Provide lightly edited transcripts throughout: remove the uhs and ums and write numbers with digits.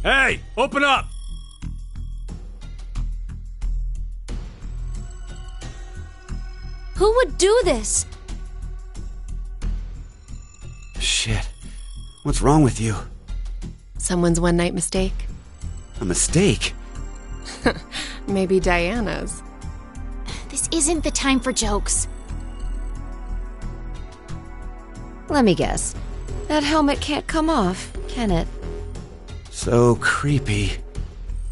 Hey, open up! Who would do this? Shit. What's wrong with you? Someone's one-night mistake. A mistake? Maybe Diana's. This isn't the time for jokes. Let me guess. That helmet can't come off, can it? So creepy.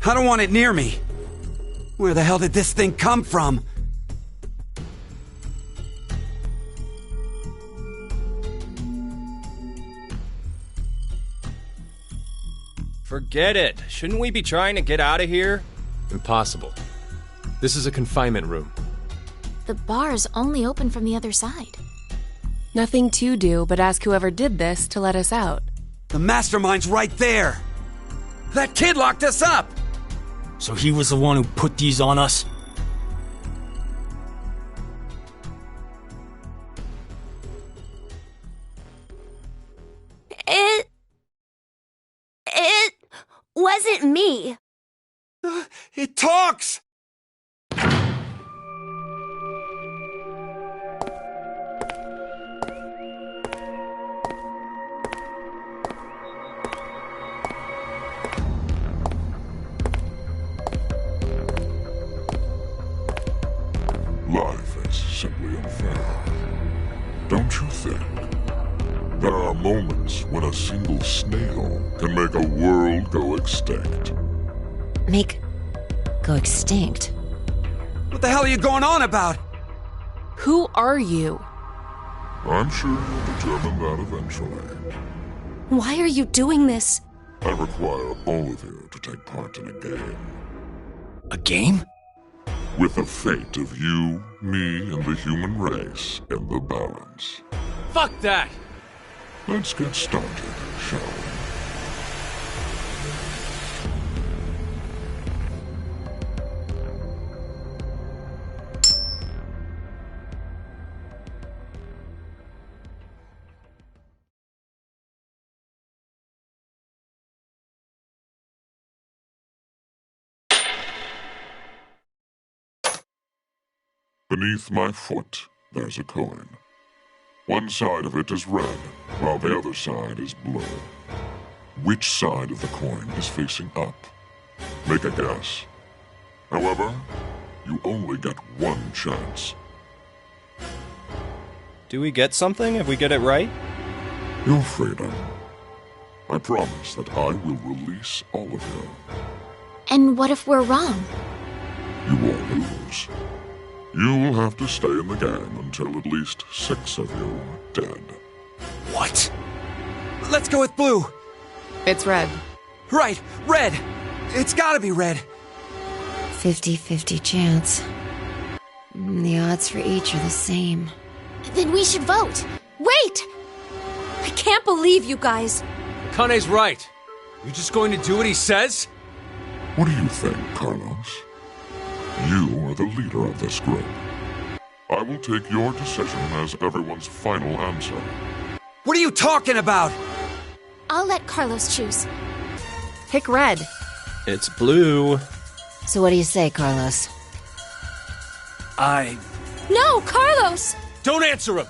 I don't want it near me. Where the hell did this thing come from? Forget it. Shouldn't we be trying to get out of here? Impossible. This is a confinement room. The bar's only open from the other side. Nothing to do but ask whoever did this to let us out. The mastermind's right there! That kid locked us up! So he was the one who put these on us? It wasn't me. It talks! Life is simply unfair. Don't you think? There are moments when a single snail can make a world go extinct. Go extinct? What the hell are you going on about? Who are you? I'm sure you'll determine that eventually. Why are you doing this? I require all of you to take part in a game. A game? With the fate of you, me, and the human race in the balance. Fuck that! Let's get started, shall we? Beneath my foot, there's a coin. One side of it is red, while the other side is blue. Which side of the coin is facing up? Make a guess. However, you only get one chance. Do we get something if we get it right? Your freedom. I promise that I will release all of you. And what if we're wrong? You will lose. You will have to stay in the gang until at least 6 of you are dead. What? Let's go with blue! It's red. Right, red! It's gotta be red! 50-50 chance. The odds for each are the same. Then we should vote. Wait! I can't believe you guys. Kane's right. You just going to do what he says? What do you think, Carlos? You are the leader of this group. I will take your decision as everyone's final answer. What are you talking about? I'll let Carlos choose. Pick red. It's blue. So what do you say, Carlos? No, Carlos! Don't answer him!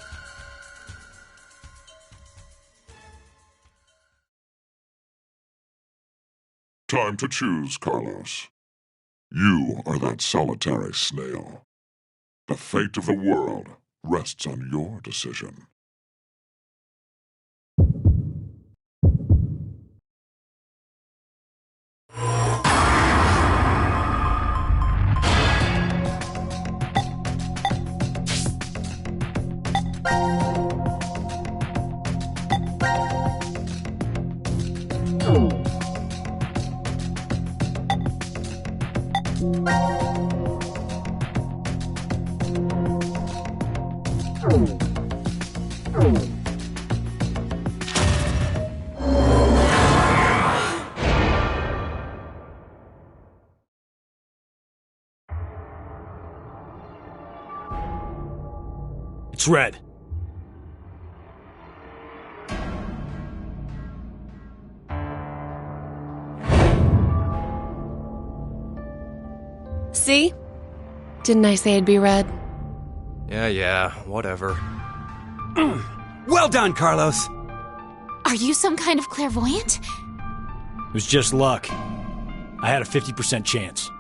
Time to choose, Carlos. You are that solitary snail. The fate of the world rests on your decision. It's red. See? Didn't I say it'd be red? Yeah, whatever. Well done, Carlos! Are you some kind of clairvoyant? It was just luck. I had a 50% chance.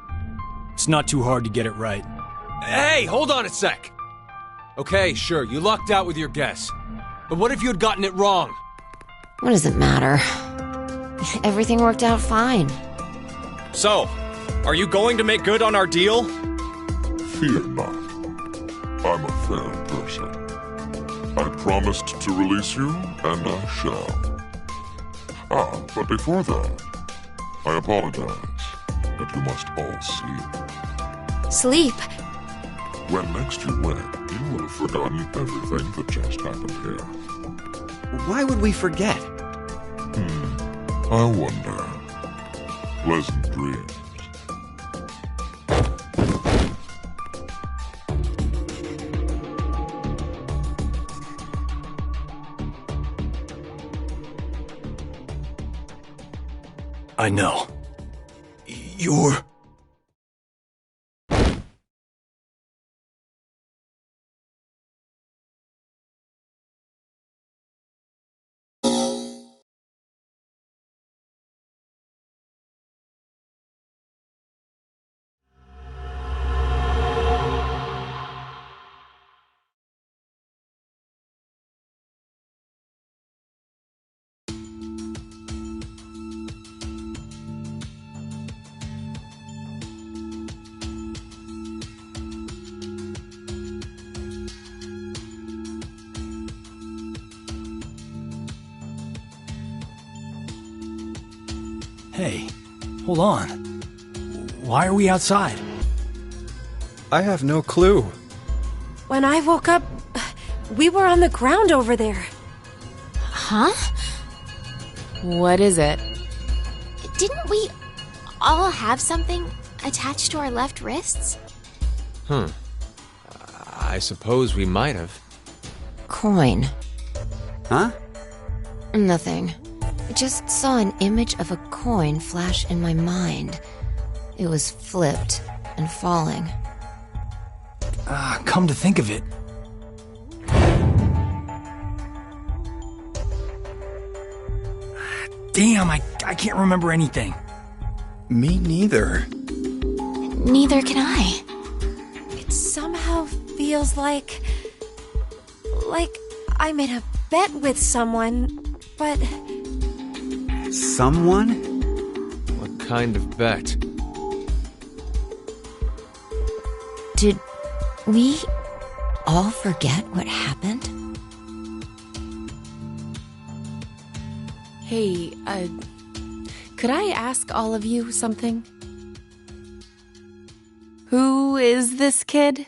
It's not too hard to get it right. Hey, hold on a sec! Okay, sure, you lucked out with your guess. But what if you had gotten it wrong? What does it matter? Everything worked out fine. So, are you going to make good on our deal? Fear not. I'm a fair person. I promised to release you, and I shall. But before that, I apologize that you must all sleep. Sleep. When next you wake, you will have forgotten everything that just happened here. Why would we forget? I wonder. Pleasant dreams. I know. You're... Hey, hold on. Why are we outside? I have no clue. When I woke up, we were on the ground over there. Huh? What is it? Didn't we all have something attached to our left wrists? I suppose we might have. Coin. Huh? Nothing. I just saw an image of a coin flash in my mind. It was flipped and falling. Come to think of it. Damn, I can't remember anything. Me neither. Neither can I. It somehow feels like I made a bet with someone, but Someone? What kind of bet? Did we all forget what happened? Hey, could I ask all of you something? Who is this kid?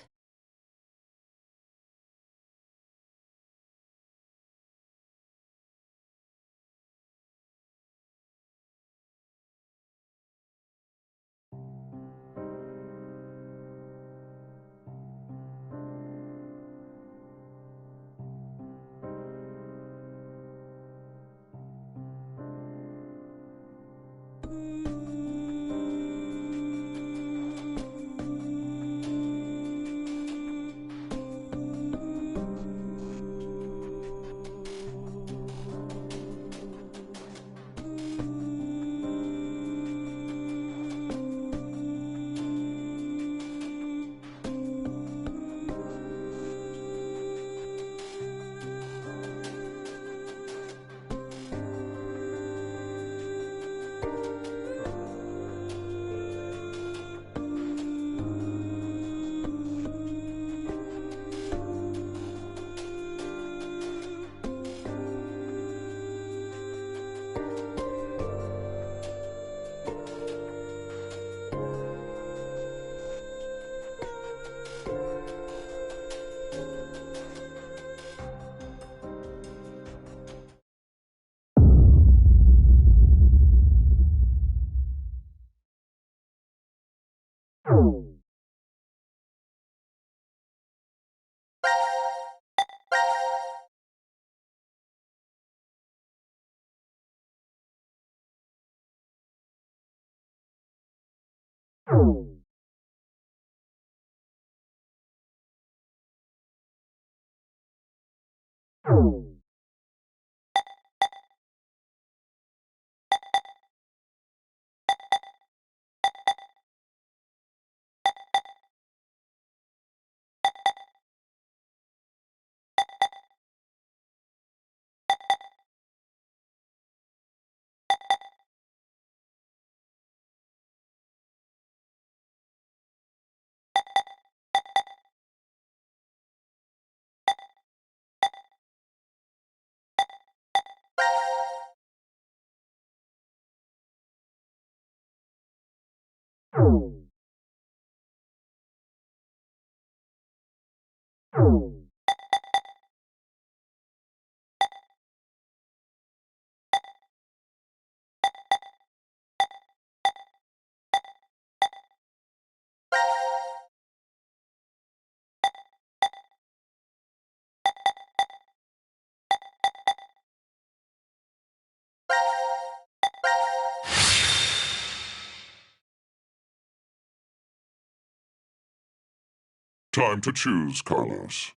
Time to choose, Carlos.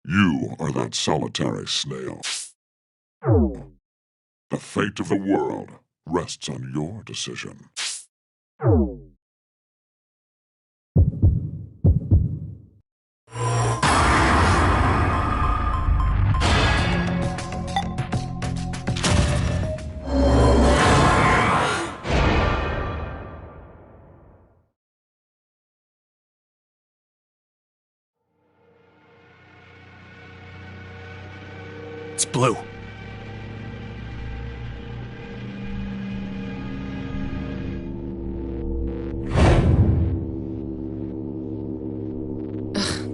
You are that solitary snail. The fate of the world rests on your decision. It's blue.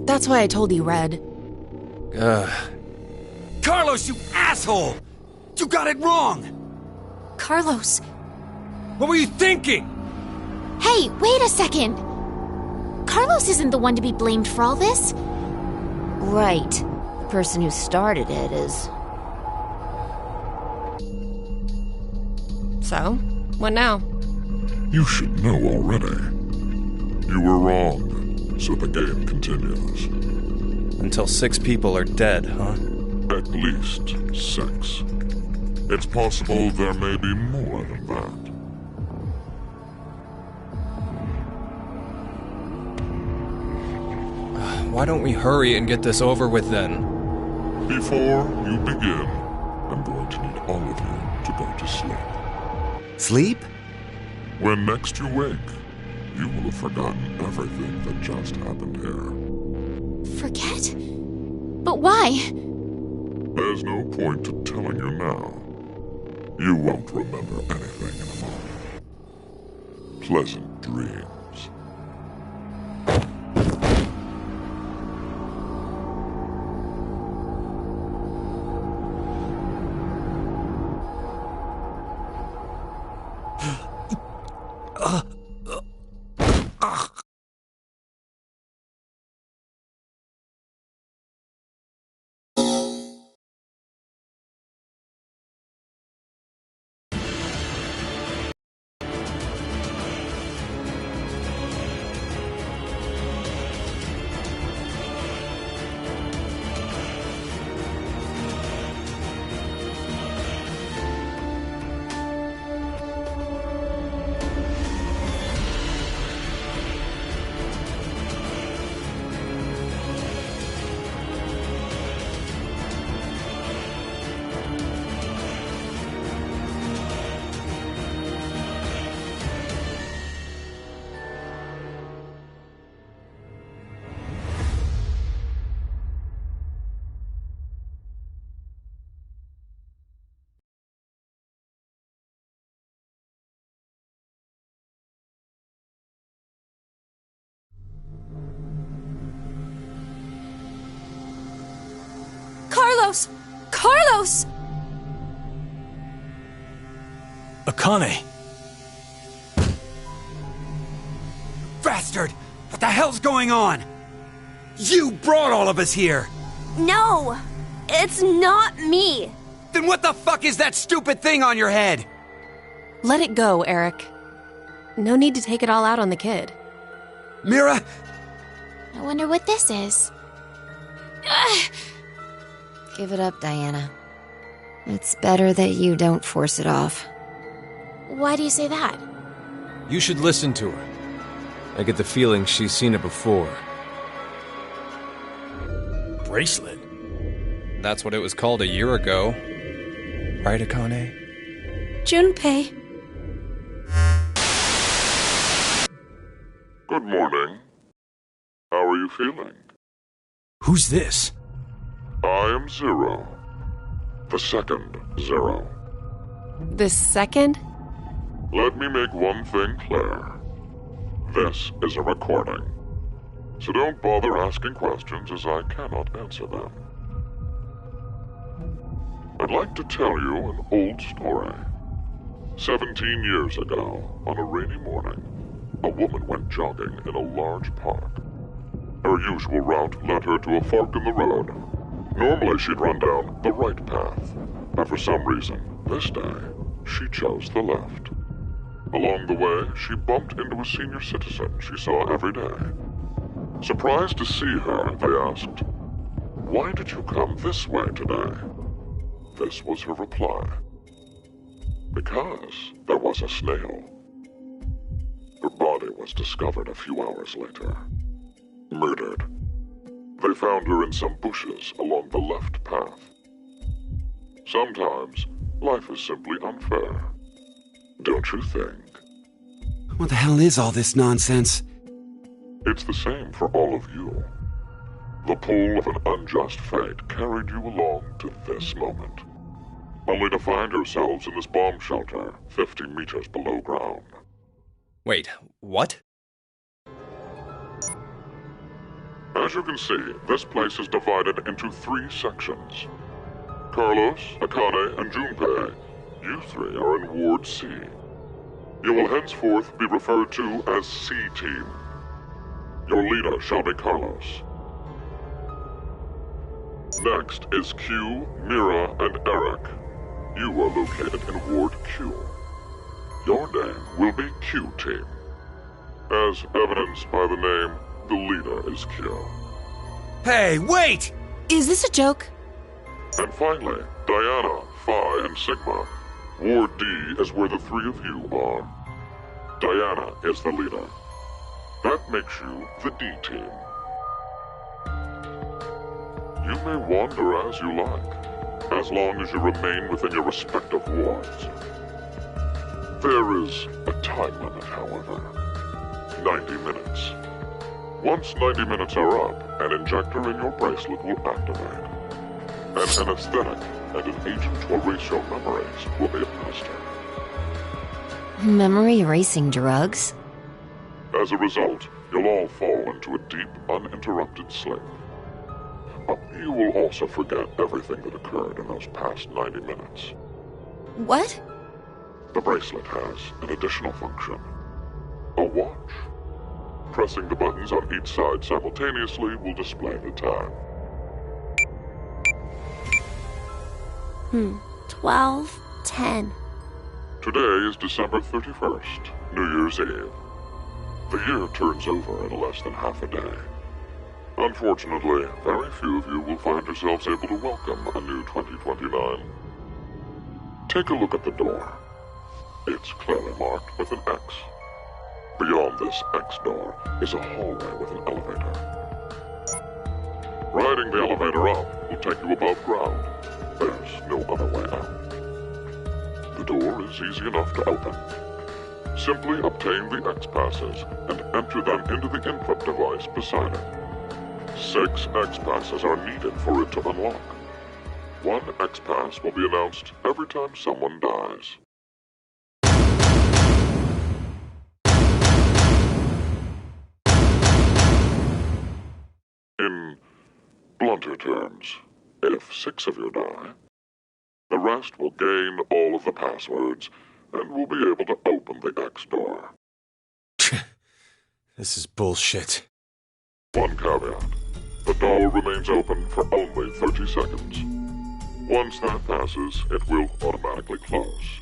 That's why I told you red. Carlos, you asshole! You got it wrong! Carlos, What were you thinking? Hey, wait a second! Carlos isn't the one to be blamed for all this. Right. The person who started it is... so? What now? You should know already. You were wrong, so the game continues. Until 6 people are dead, huh? At least 6. It's possible there may be more than that. Why don't we hurry and get this over with then? Before you begin, I'm going to need all of you to go to sleep. Sleep? When next you wake, you will have forgotten everything that just happened here. Forget? But why? There's no point to telling you now. You won't remember anything in a moment. Pleasant dreams. Carlos! Carlos! Akane! Bastard! What the hell's going on? You brought all of us here! No! It's not me! Then what the fuck is that stupid thing on your head? Let it go, Eric. No need to take it all out on the kid. Mira? I wonder what this is. Give it up, Diana. It's better that you don't force it off. Why do you say that? You should listen to her. I get the feeling she's seen it before. Bracelet? That's what it was called a year ago. Right, Akane? Junpei. Good morning. How are you feeling? Who's this? I am Zero. The second 0. The second? Let me make one thing clear. This is a recording. So don't bother asking questions as I cannot answer them. I'd like to tell you an old story. 17 years ago, on a rainy morning, a woman went jogging in a large park. Her usual route led her to a fork in the road. Normally she'd run down the right path, but for some reason, this day, she chose the left. Along the way, she bumped into a senior citizen she saw every day. Surprised to see her, they asked, "Why did you come this way today?" This was her reply. Because there was a snail. Her body was discovered a few hours later. Murdered. They found her in some bushes along the left path. Sometimes, life is simply unfair. Don't you think? What the hell is all this nonsense? It's the same for all of you. The pull of an unjust fate carried you along to this moment, only to find yourselves in this bomb shelter 50 meters below ground. Wait, what? As you can see, this place is divided into 3 sections. Carlos, Akane, and Junpei, you 3 are in Ward C. You will henceforth be referred to as C-Team. Your leader shall be Carlos. Next is Q, Mira, and Eric. You are located in Ward Q. Your name will be Q-Team. As evidenced by the name, the leader is Q. Hey, wait! Is this a joke? And finally, Diana, Phi, and Sigma. Ward D is where the 3 of you are. Diana is the leader. That makes you the D-Team. You may wander as you like, as long as you remain within your respective wards. There is a time limit, however. 90 minutes. Once 90 minutes are up, an injector in your bracelet will activate. An anesthetic and an agent to erase your memories will be administered. Memory erasing drugs? As a result, you'll all fall into a deep, uninterrupted sleep. But you will also forget everything that occurred in those past 90 minutes. What? The bracelet has an additional function. A watch. Pressing the buttons on each side simultaneously will display the time. 12:10. Today is December 31st, New Year's Eve. The year turns over in less than half a day. Unfortunately, very few of you will find yourselves able to welcome a new 2029. Take a look at the door. It's clearly marked with an X. Beyond this X door is a hallway with an elevator. Riding the elevator up will take you above ground. There's no other way out. The door is easy enough to open. Simply obtain the X passes and enter them into the input device beside it. 6 X passes are needed for it to unlock. 1 X pass will be announced every time someone dies. In blunter terms, if 6 of you die, the rest will gain all of the passwords and will be able to open the X door. This is bullshit. One caveat. The door remains open for only 30 seconds. Once that passes, it will automatically close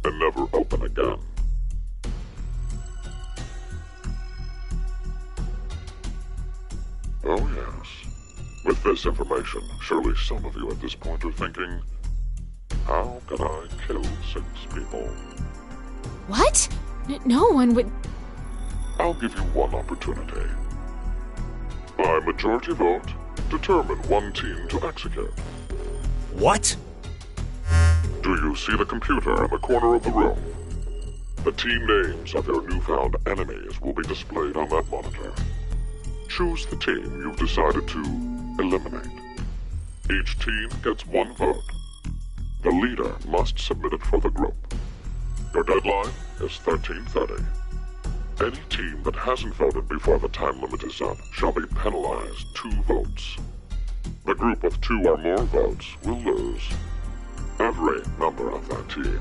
and never open again. Oh yes. With this information, surely some of you at this point are thinking, how can I kill 6 people? What? No one would... I'll give you one opportunity. By majority vote, determine one team to execute. What? Do you see the computer in the corner of the room? The team names of your newfound enemies will be displayed on that monitor. Choose the team you've decided to eliminate. Each team gets 1 vote. The leader must submit it for the group. Your deadline is 13:30. Any team that hasn't voted before the time limit is up shall be penalized 2 votes. The group with 2 or more votes will lose. Every member of that team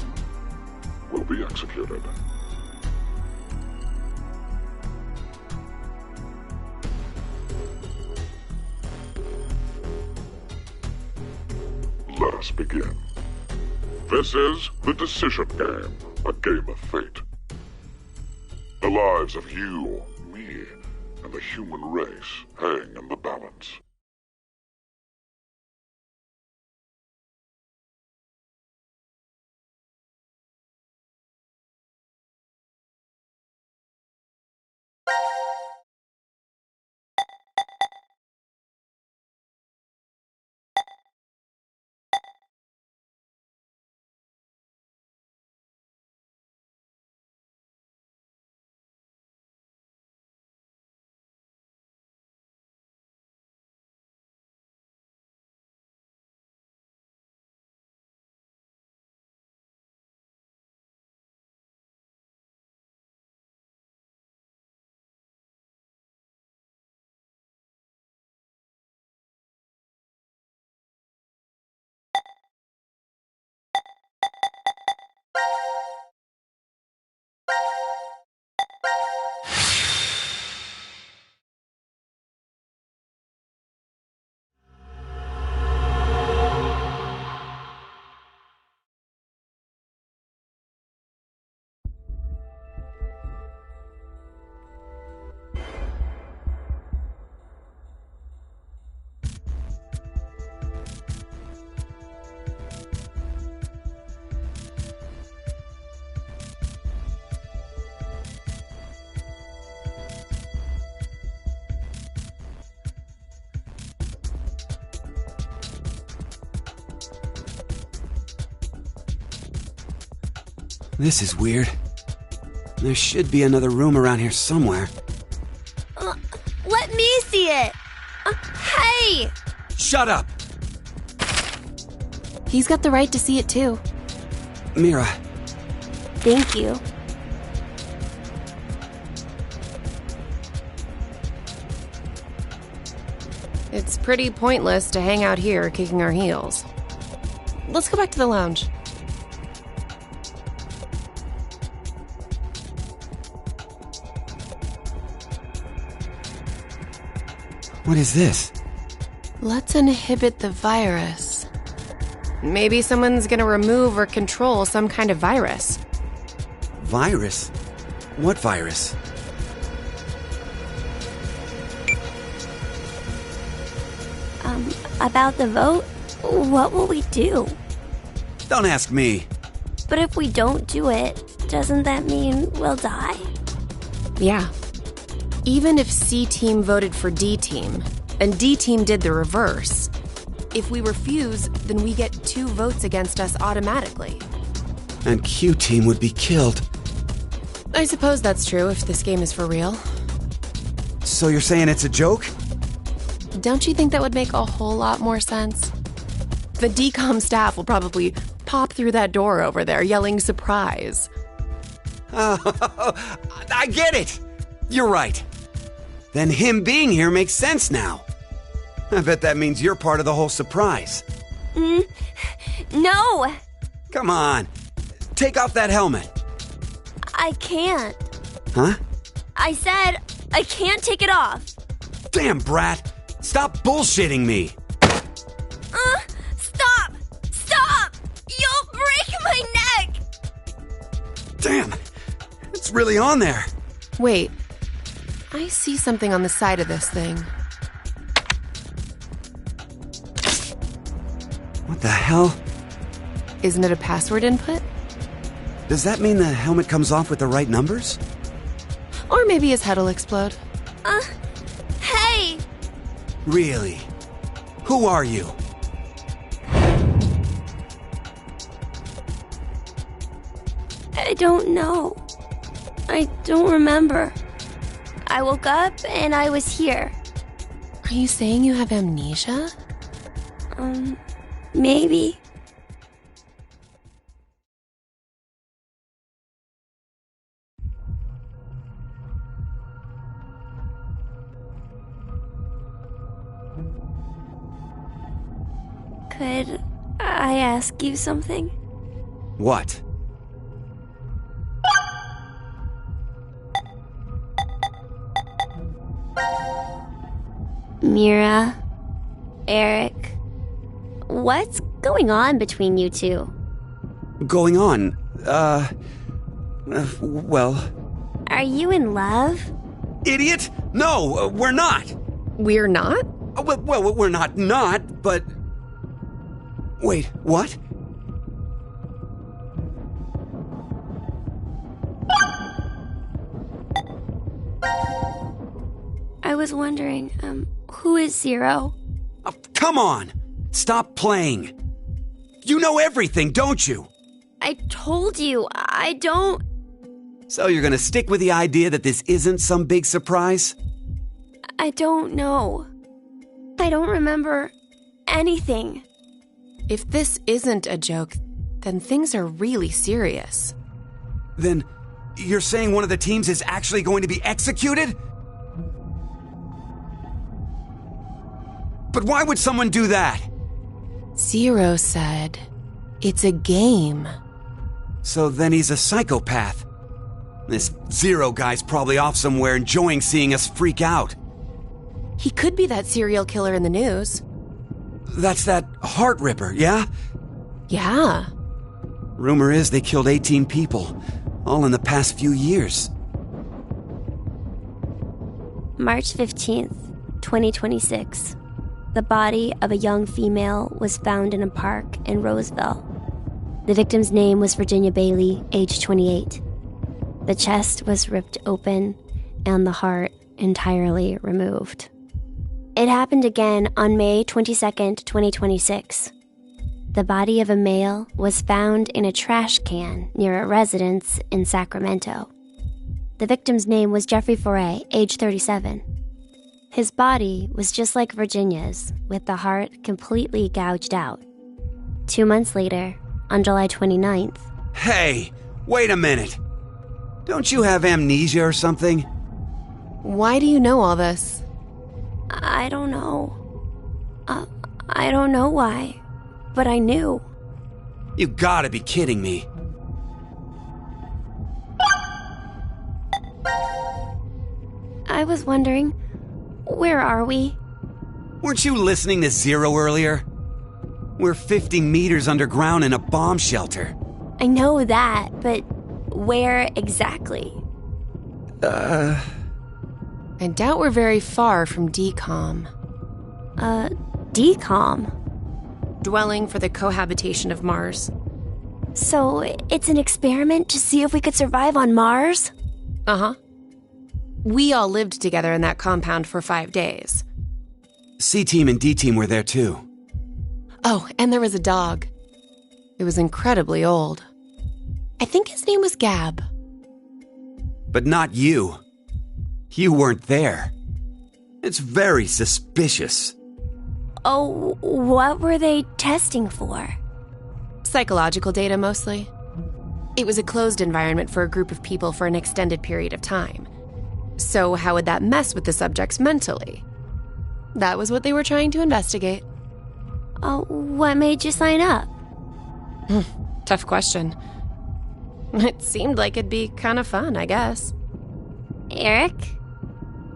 will be executed. Let us begin. This is the decision game, a game of fate. The lives of you, me, and the human race hang in the balance. This is weird. There should be another room around here somewhere. Let me see it! Hey! Shut up! He's got the right to see it too. Mira. Thank you. It's pretty pointless to hang out here kicking our heels. Let's go back to the lounge. What is this? Let's inhibit the virus. Maybe someone's gonna remove or control some kind of virus. Virus? What virus? About the vote? What will we do? Don't ask me. But if we don't do it, doesn't that mean we'll die? Yeah. Even if C team voted for D team, and D team did the reverse, if we refuse, then we get 2 votes against us automatically. And Q team would be killed. I suppose that's true if this game is for real. So you're saying it's a joke? Don't you think that would make a whole lot more sense? The DCOM staff will probably pop through that door over there yelling surprise. I get it! You're right. Then him being here makes sense now. I bet that means you're part of the whole surprise. No! Come on. Take off that helmet. I can't. Huh? I said I can't take it off. Damn, Brat. Stop bullshitting me. Stop! Stop! You'll break my neck! Damn. It's really on there. Wait. I see something on the side of this thing. What the hell? Isn't it a password input? Does that mean the helmet comes off with the right numbers? Or maybe his head'll explode. Hey! Really? Who are you? I don't know. I don't remember. I woke up and I was here. Are you saying you have amnesia? Maybe. Could I ask you something? What? Mira, Eric, what's going on between you two? Going on? Well... Are you in love? Idiot! No, we're not! We're not? Well, we're not, but... Wait, what? I was wondering, who is Zero? Oh, come on! Stop playing! You know everything, don't you? I told you, I don't... So you're gonna stick with the idea that this isn't some big surprise? I don't know. I don't remember anything. If this isn't a joke, then things are really serious. Then you're saying one of the teams is actually going to be executed? But why would someone do that? Zero said, it's a game. So then he's a psychopath. This Zero guy's probably off somewhere enjoying seeing us freak out. He could be that serial killer in the news. That's that Heart Ripper, yeah? Yeah. Rumor is they killed 18 people, all in the past few years. March 15th, 2026. The body of a young female was found in a park in Roseville. The victim's name was Virginia Bailey, age 28. The chest was ripped open and the heart entirely removed. It happened again on May 22nd, 2026. The body of a male was found in a trash can near a residence in Sacramento. The victim's name was Jeffrey Foray, age 37. His body was just like Virginia's, with the heart completely gouged out. 2 months later, on July 29th... Hey, wait a minute. Don't you have amnesia or something? Why do you know all this? I don't know. I don't know why, but I knew. You gotta be kidding me. I was wondering, where are we? Weren't you listening to Zero earlier? We're 50 meters underground in a bomb shelter. I know that, but where exactly? I doubt we're very far from DCOM. DCOM? Dwelling for the cohabitation of Mars. So, it's an experiment to see if we could survive on Mars? Uh-huh. We all lived together in that compound for 5 days. C-Team and D-Team were there too. Oh, and there was a dog. It was incredibly old. I think his name was Gab. But not you. You weren't there. It's very suspicious. Oh, what were they testing for? Psychological data, mostly. It was a closed environment for a group of people for an extended period of time. So how would that mess with the subjects mentally? That was what they were trying to investigate. Oh, what made you sign up? Tough question. It seemed like it'd be kind of fun, I guess. Eric?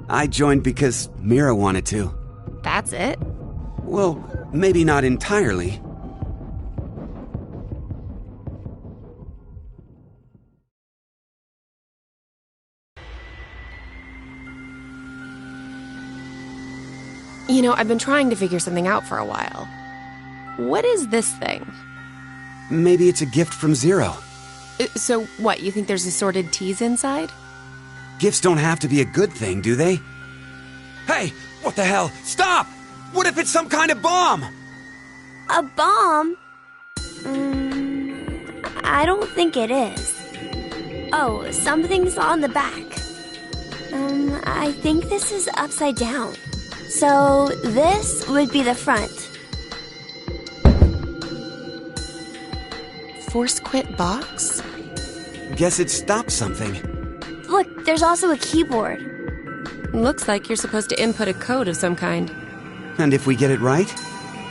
I joined because Mira wanted to. That's it? Well, maybe not entirely. You know, I've been trying to figure something out for a while. What is this thing? Maybe it's a gift from Zero. So what, you think there's assorted teas inside? Gifts don't have to be a good thing, do they? Hey, what the hell? Stop! What if it's some kind of bomb? A bomb? I don't think it is. Oh, something's on the back. I think this is upside down. So this would be the front. Force quit box? Guess it stopped something. Look, there's also a keyboard. Looks like you're supposed to input a code of some kind. And if we get it right,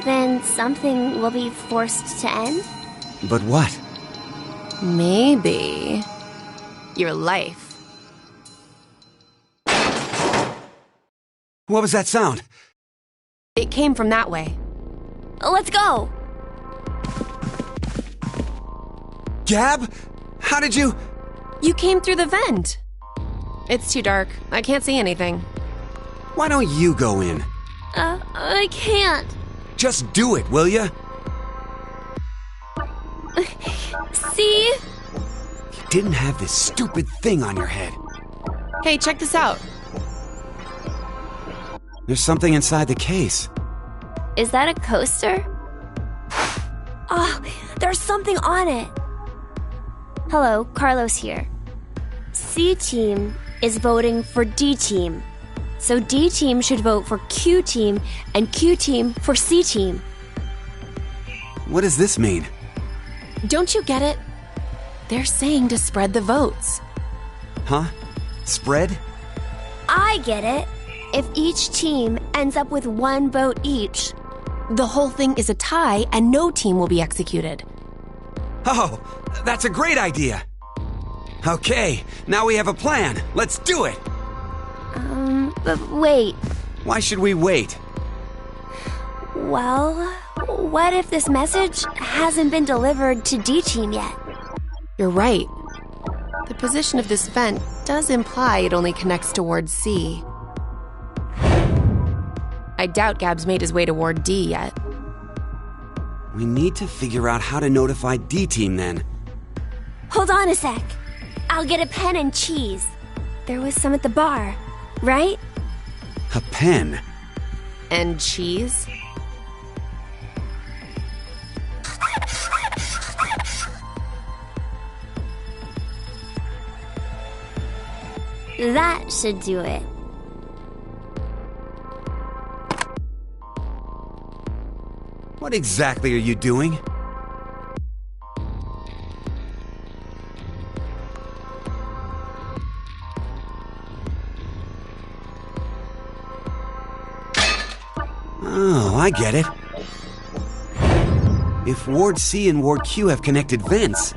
then something will be forced to end? But what? Maybe your life. What was that sound? It came from that way. Let's go! Gab? How did you... You came through the vent. It's too dark. I can't see anything. Why don't you go in? I can't. Just do it, will ya? See? You didn't have this stupid thing on your head. Hey, check this out. There's something inside the case. Is that a coaster? Oh, there's something on it. Hello, Carlos here. C Team is voting for D Team. So D Team should vote for Q Team and Q Team for C Team. What does this mean? Don't you get it? They're saying to spread the votes. Huh? Spread? I get it. If each team ends up with 1 vote each, the whole thing is a tie and no team will be executed. Oh, that's a great idea. Okay, now we have a plan. Let's do it. But wait. Why should we wait? Well, what if this message hasn't been delivered to D Team yet? You're right. The position of this vent does imply it only connects towards C. I doubt Gab's made his way toward D yet. We need to figure out how to notify D Team then. Hold on a sec. I'll get a pen and cheese. There was some at the bar, right? A pen? And cheese? That should do it. What exactly are you doing? Oh, I get it. If Ward C and Ward Q have connected vents,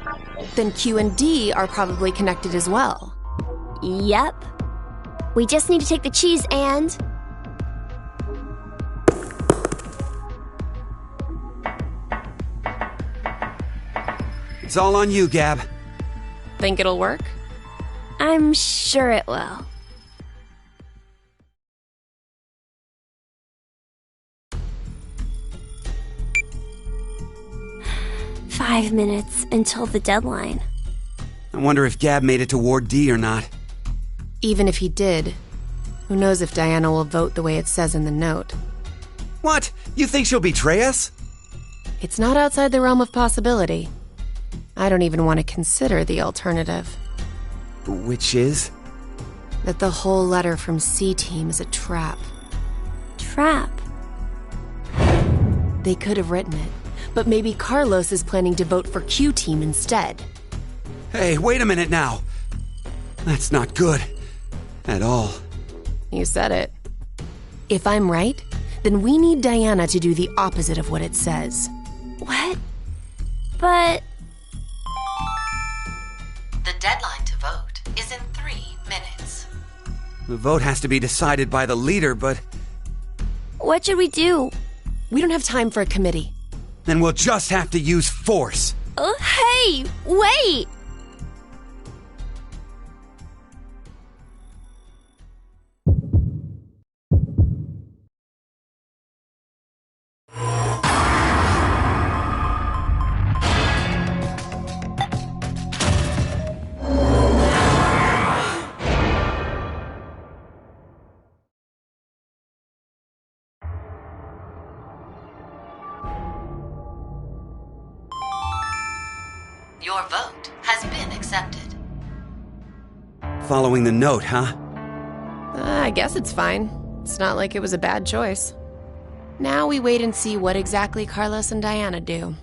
then Q and D are probably connected as well. Yep. We just need to take the cheese and... It's all on you, Gab. Think it'll work? I'm sure it will. "5 minutes until the deadline." I wonder if Gab made it to Ward D or not. Even if he did, who knows if Diana will vote the way it says in the note. What? You think she'll betray us? It's not outside the realm of possibility. I don't even want to consider the alternative. Which is? That the whole letter from C Team is a trap. Trap? They could have written it, but maybe Carlos is planning to vote for Q Team instead. Hey, wait a minute now. That's not good. At all. You said it. If I'm right, then we need Diana to do the opposite of what it says. What? But... The deadline to vote is in 3 minutes. The vote has to be decided by the leader, but... What should we do? We don't have time for a committee. Then we'll just have to use force. Hey, wait! Your vote has been accepted. Following the note, huh? I guess it's fine. It's not like it was a bad choice. Now we wait and see what exactly Carlos and Diana do.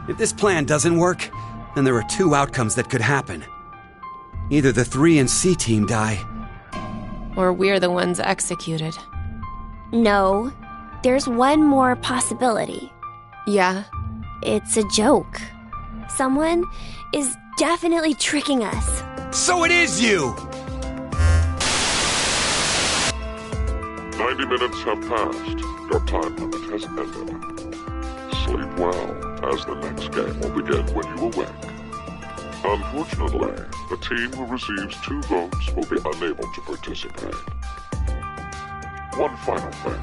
If this plan doesn't work, then there are 2 outcomes that could happen. Either the 3 and C Team die, or we're the ones executed. No. there's one more possibility. Yeah? It's a joke. Someone is definitely tricking us. So it is you! 90 minutes have passed. Your time limit has ended. Sleep well, as the next game will begin when you awake. Unfortunately, the team who receives 2 votes will be unable to participate. One final thing.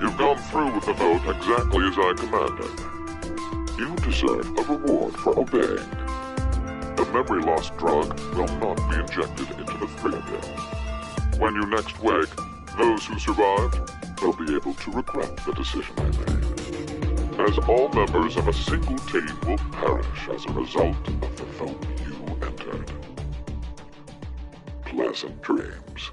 You've gone through with the vote exactly as I commanded. You deserve a reward for obeying. The memory loss drug will not be injected into the 3 of you. When you next wake, those who survived will be able to regret the decision I made, as all members of a single team will perish as a result of the vote you entered. Pleasant dreams.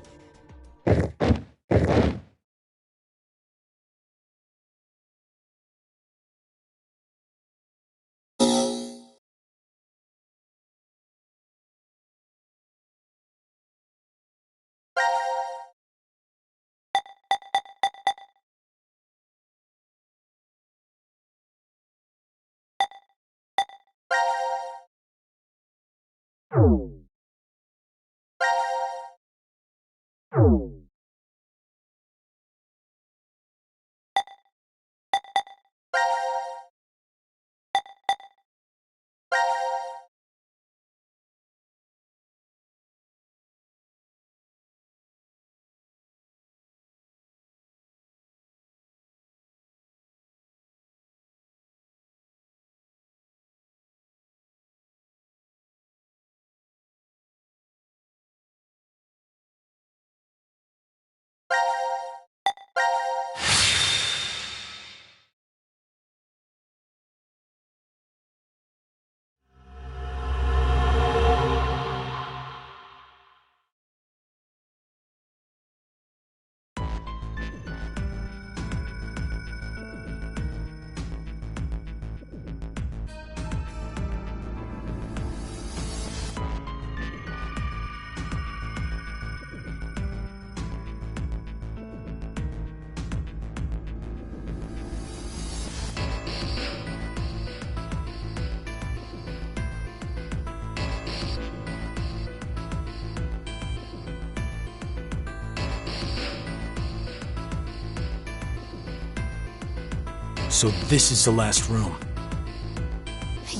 So this is the last room.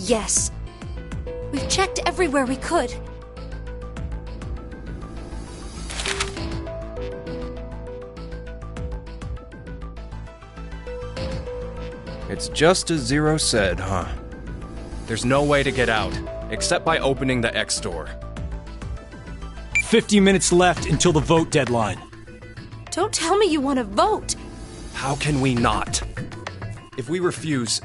Yes. We've checked everywhere we could. It's just as Zero said, huh? There's no way to get out, except by opening the X door. 50 minutes left until the vote deadline. Don't tell me you want to vote. How can we not? If we refuse,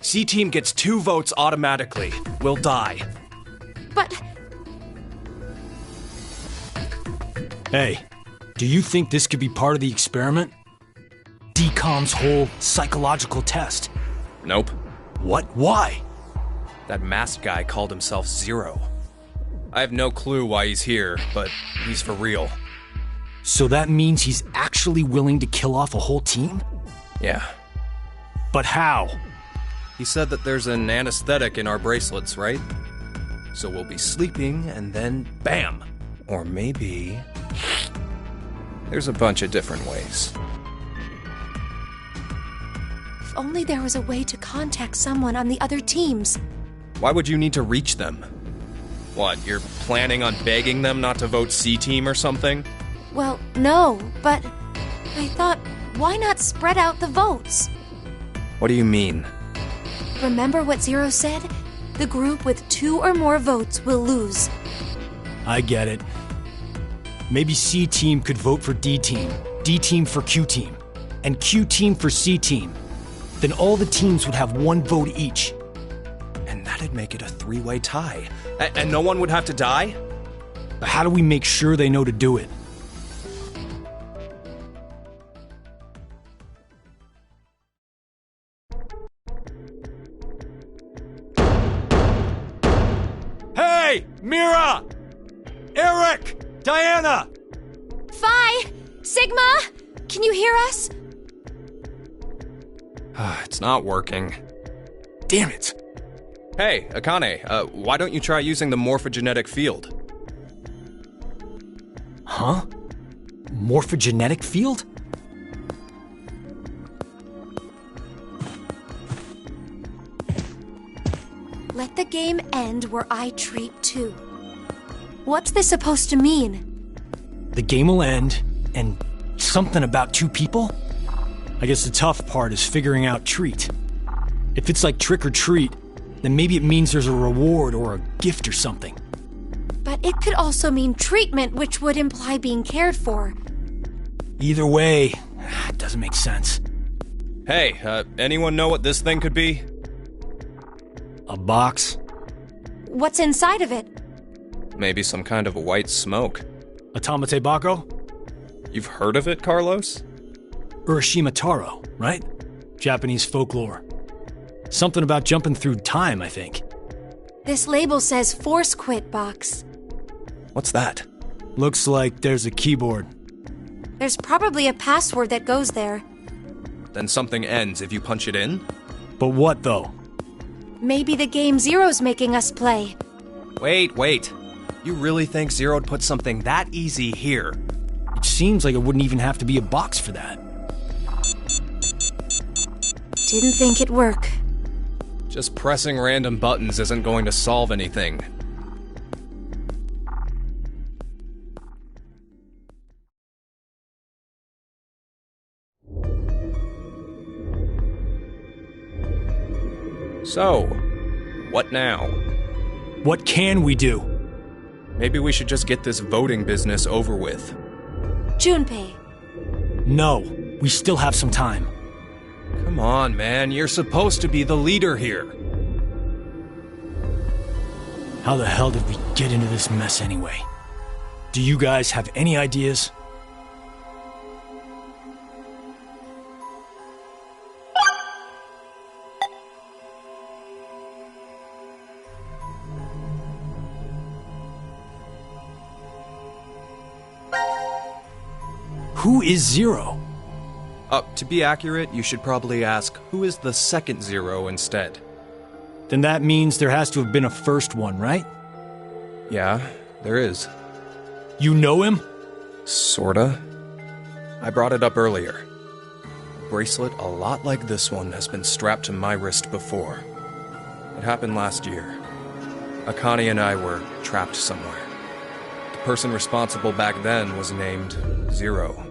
C-Team gets 2 votes automatically. We'll die. But... Hey, do you think this could be part of the experiment? DCOM's whole psychological test. Nope. What? Why? That masked guy called himself Zero. I have no clue why he's here, but he's for real. So that means he's actually willing to kill off a whole team? Yeah. But how? He said that there's an anesthetic in our bracelets, right? So we'll be sleeping, and then bam! Or maybe... There's a bunch of different ways. If only there was a way to contact someone on the other teams. Why would you need to reach them? What, you're planning on begging them not to vote C-Team or something? Well, no, but I thought, why not spread out the votes? What do you mean? Remember what Zero said? The group with 2 or more votes will lose. I get it. Maybe C-Team could vote for D-Team, D-Team for Q-Team, and Q-Team for C-Team. Then all the teams would have 1 vote each. And that'd make it a 3-way tie. And no one would have to die? But how do we make sure they know to do it? Hey! Mira! Eric! Diana! Phi! Sigma! Can you hear us? It's not working. Damn it! Hey, Akane, why don't you try using the morphogenetic field? Huh? Morphogenetic field? Let the game end where I treat two. What's this supposed to mean? The game will end, and something about two people? I guess the tough part is figuring out treat. If it's like trick or treat, then maybe it means there's a reward or a gift or something. But it could also mean treatment, which would imply being cared for. Either way, it doesn't make sense. Hey, anyone know what this thing could be? A box? What's inside of it? Maybe some kind of white smoke. Atamate Bako? You've heard of it, Carlos? Urashima Taro, right? Japanese folklore. Something about jumping through time, I think. This label says Force Quit Box. What's that? Looks like there's a keyboard. There's probably a password that goes there. Then something ends if you punch it in? But what, though? Maybe the game Zero's making us play. Wait. You really think Zero'd put something that easy here? It seems like it wouldn't even have to be a box for that. Didn't think it'd work. Just pressing random buttons isn't going to solve anything. So, what now? What can we do? Maybe we should just get this voting business over with. Junpei. No, we still have some time. Come on, man, you're supposed to be the leader here. How the hell did we get into this mess anyway? Do you guys have any ideas? Who is Zero? To be accurate, you should probably ask, who is the second Zero instead? Then that means there has to have been a first one, right? Yeah, there is. You know him? Sorta. I brought it up earlier. A bracelet a lot like this one has been strapped to my wrist before. It happened last year. Akane and I were trapped somewhere. The person responsible back then was named Zero.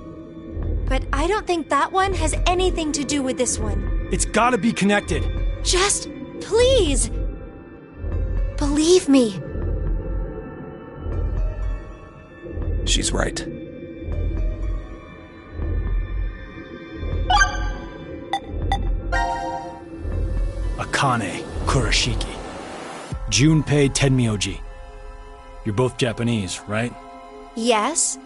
But I don't think that one has anything to do with this one. It's gotta be connected. Just, please! Believe me. She's right. Akane Kurashiki. Junpei Tenmyoji. You're both Japanese, right? Yes?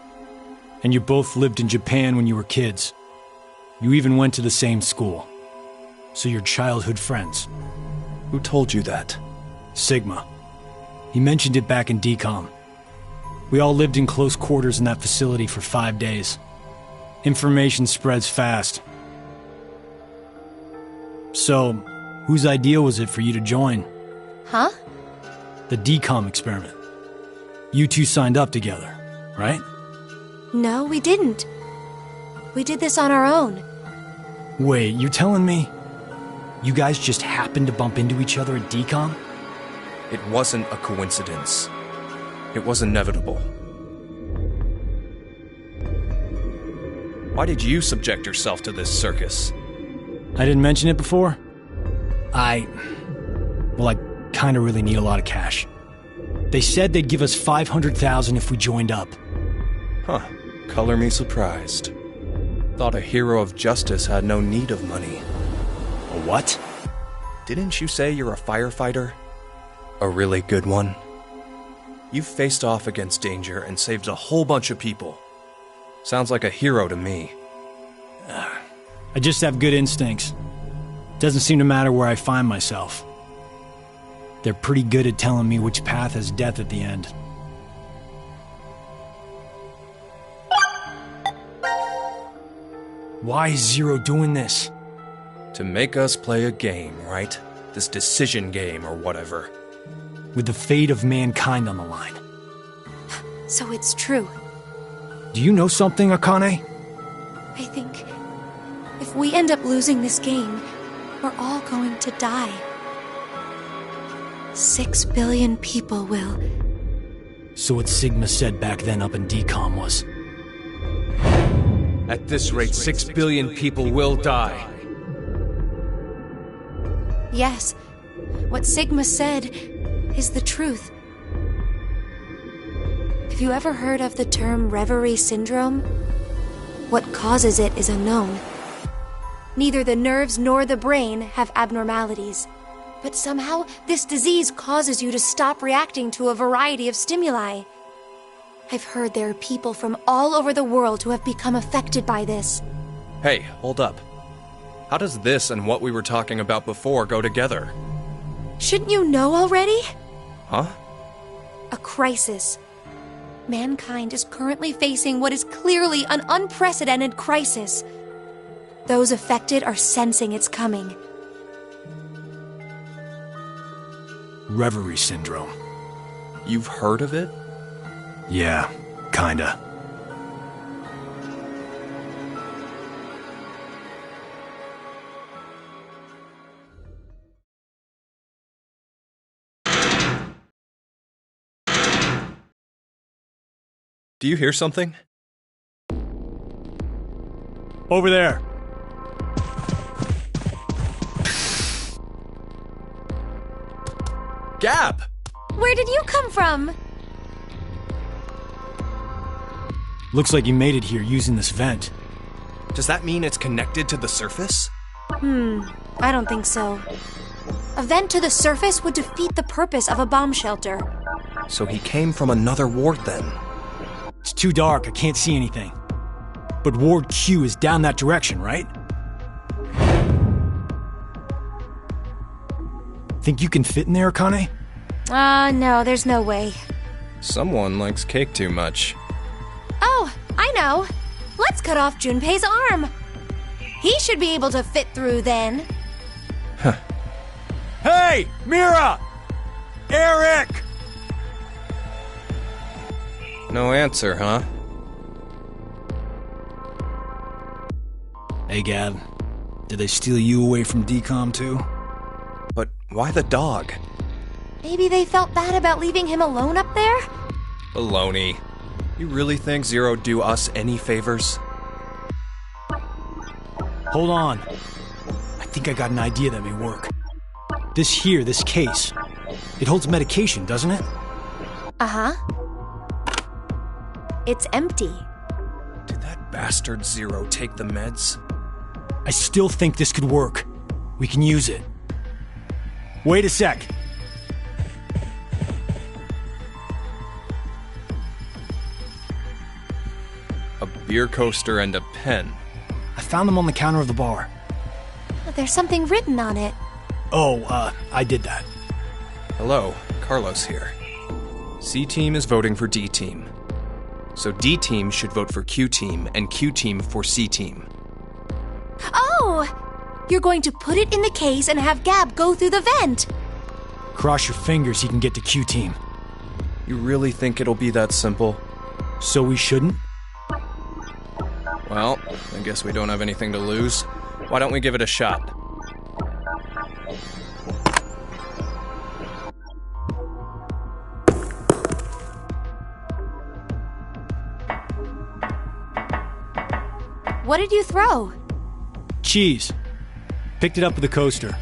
And you both lived in Japan when you were kids. You even went to the same school. So you're childhood friends. Who told you that? Sigma. He mentioned it back in DCOM. We all lived in close quarters in that facility for 5 days. Information spreads fast. So, whose idea was it for you to join? Huh? The DCOM experiment. You two signed up together, right? No, we didn't. We did this on our own. Wait, you're telling me you guys just happened to bump into each other at DCOM? It wasn't a coincidence. It was inevitable. Why did you subject yourself to this circus? I didn't mention it before? I kinda really need a lot of cash. They said they'd give us $500,000 if we joined up. Huh. Color me surprised. Thought a hero of justice had no need of money. A what? Didn't you say you're a firefighter? A really good one? You've faced off against danger and saved a whole bunch of people. Sounds like a hero to me. I just have good instincts. Doesn't seem to matter where I find myself. They're pretty good at telling me which path has death at the end. Why is Zero doing this? To make us play a game, right? This decision game or whatever. With the fate of mankind on the line. So it's true. Do you know something, Akane? I think if we end up losing this game, we're all going to die. 6 billion people will. So what Sigma said back then up in DCOM was... At this rate, 6 billion people will die. Yes, what Sigma said is the truth. Have you ever heard of the term reverie syndrome? What causes it is unknown. Neither the nerves nor the brain have abnormalities. But somehow, this disease causes you to stop reacting to a variety of stimuli. I've heard there are people from all over the world who have become affected by this. Hey, hold up. How does this and what we were talking about before go together? Shouldn't you know already? Huh? A crisis. Mankind is currently facing what is clearly an unprecedented crisis. Those affected are sensing it's coming. Reverie syndrome. You've heard of it? Yeah, kinda. Do you hear something? Over there. Gab! Where did you come from? Looks like you made it here using this vent. Does that mean it's connected to the surface? I don't think so. A vent to the surface would defeat the purpose of a bomb shelter. So he came from another ward then? It's too dark, I can't see anything. But Ward Q is down that direction, right? Think you can fit in there, Akane? No, there's no way. Someone likes cake too much. Oh, I know. Let's cut off Junpei's arm. He should be able to fit through then. Huh. Hey, Mira! Eric! No answer, huh? Hey, Gab. Did they steal you away from DCOM too? But why the dog? Maybe they felt bad about leaving him alone up there? Baloney. You really think Zero'd do us any favors? Hold on. I think I got an idea that may work. This case, it holds medication, doesn't it? Uh-huh. It's empty. Did that bastard Zero take the meds? I still think this could work. We can use it. Wait a sec. A beer coaster and a pen. I found them on the counter of the bar. There's something written on it. Oh, I did that. Hello, Carlos here. C-Team is voting for D-Team. So D-Team should vote for Q-Team and Q-Team for C-Team. Oh! You're going to put it in the case and have Gab go through the vent! Cross your fingers he can get to Q-Team. You really think it'll be that simple? So we shouldn't? Well, I guess we don't have anything to lose. Why don't we give it a shot? What did you throw? Cheese. Picked it up with the coaster.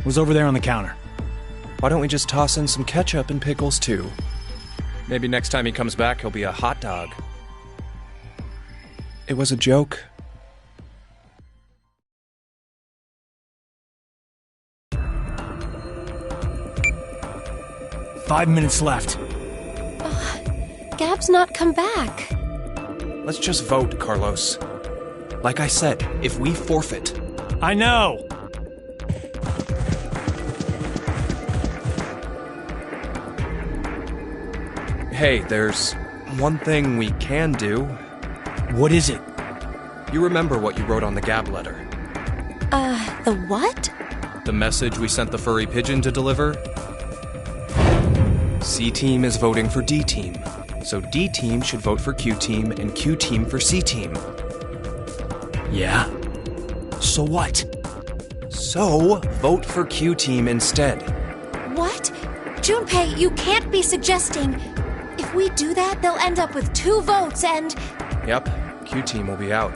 Was over there on the counter. Why don't we just toss in some ketchup and pickles too? Maybe next time he comes back, he'll be a hot dog. It was a joke. Five minutes left. Gab's not come back. Let's just vote, Carlos. Like I said, if we forfeit... I know! Hey, there's one thing we can do. What is it? You remember what you wrote on the Gab letter. The what? The message we sent the furry pigeon to deliver? C-Team is voting for D-Team, so D-Team should vote for Q-Team and Q-Team for C-Team. Yeah? So what? So, vote for Q-Team instead. What? Junpei, you can't be suggesting... If we do that, they'll end up with 2 votes and... Yep, Q-Team will be out.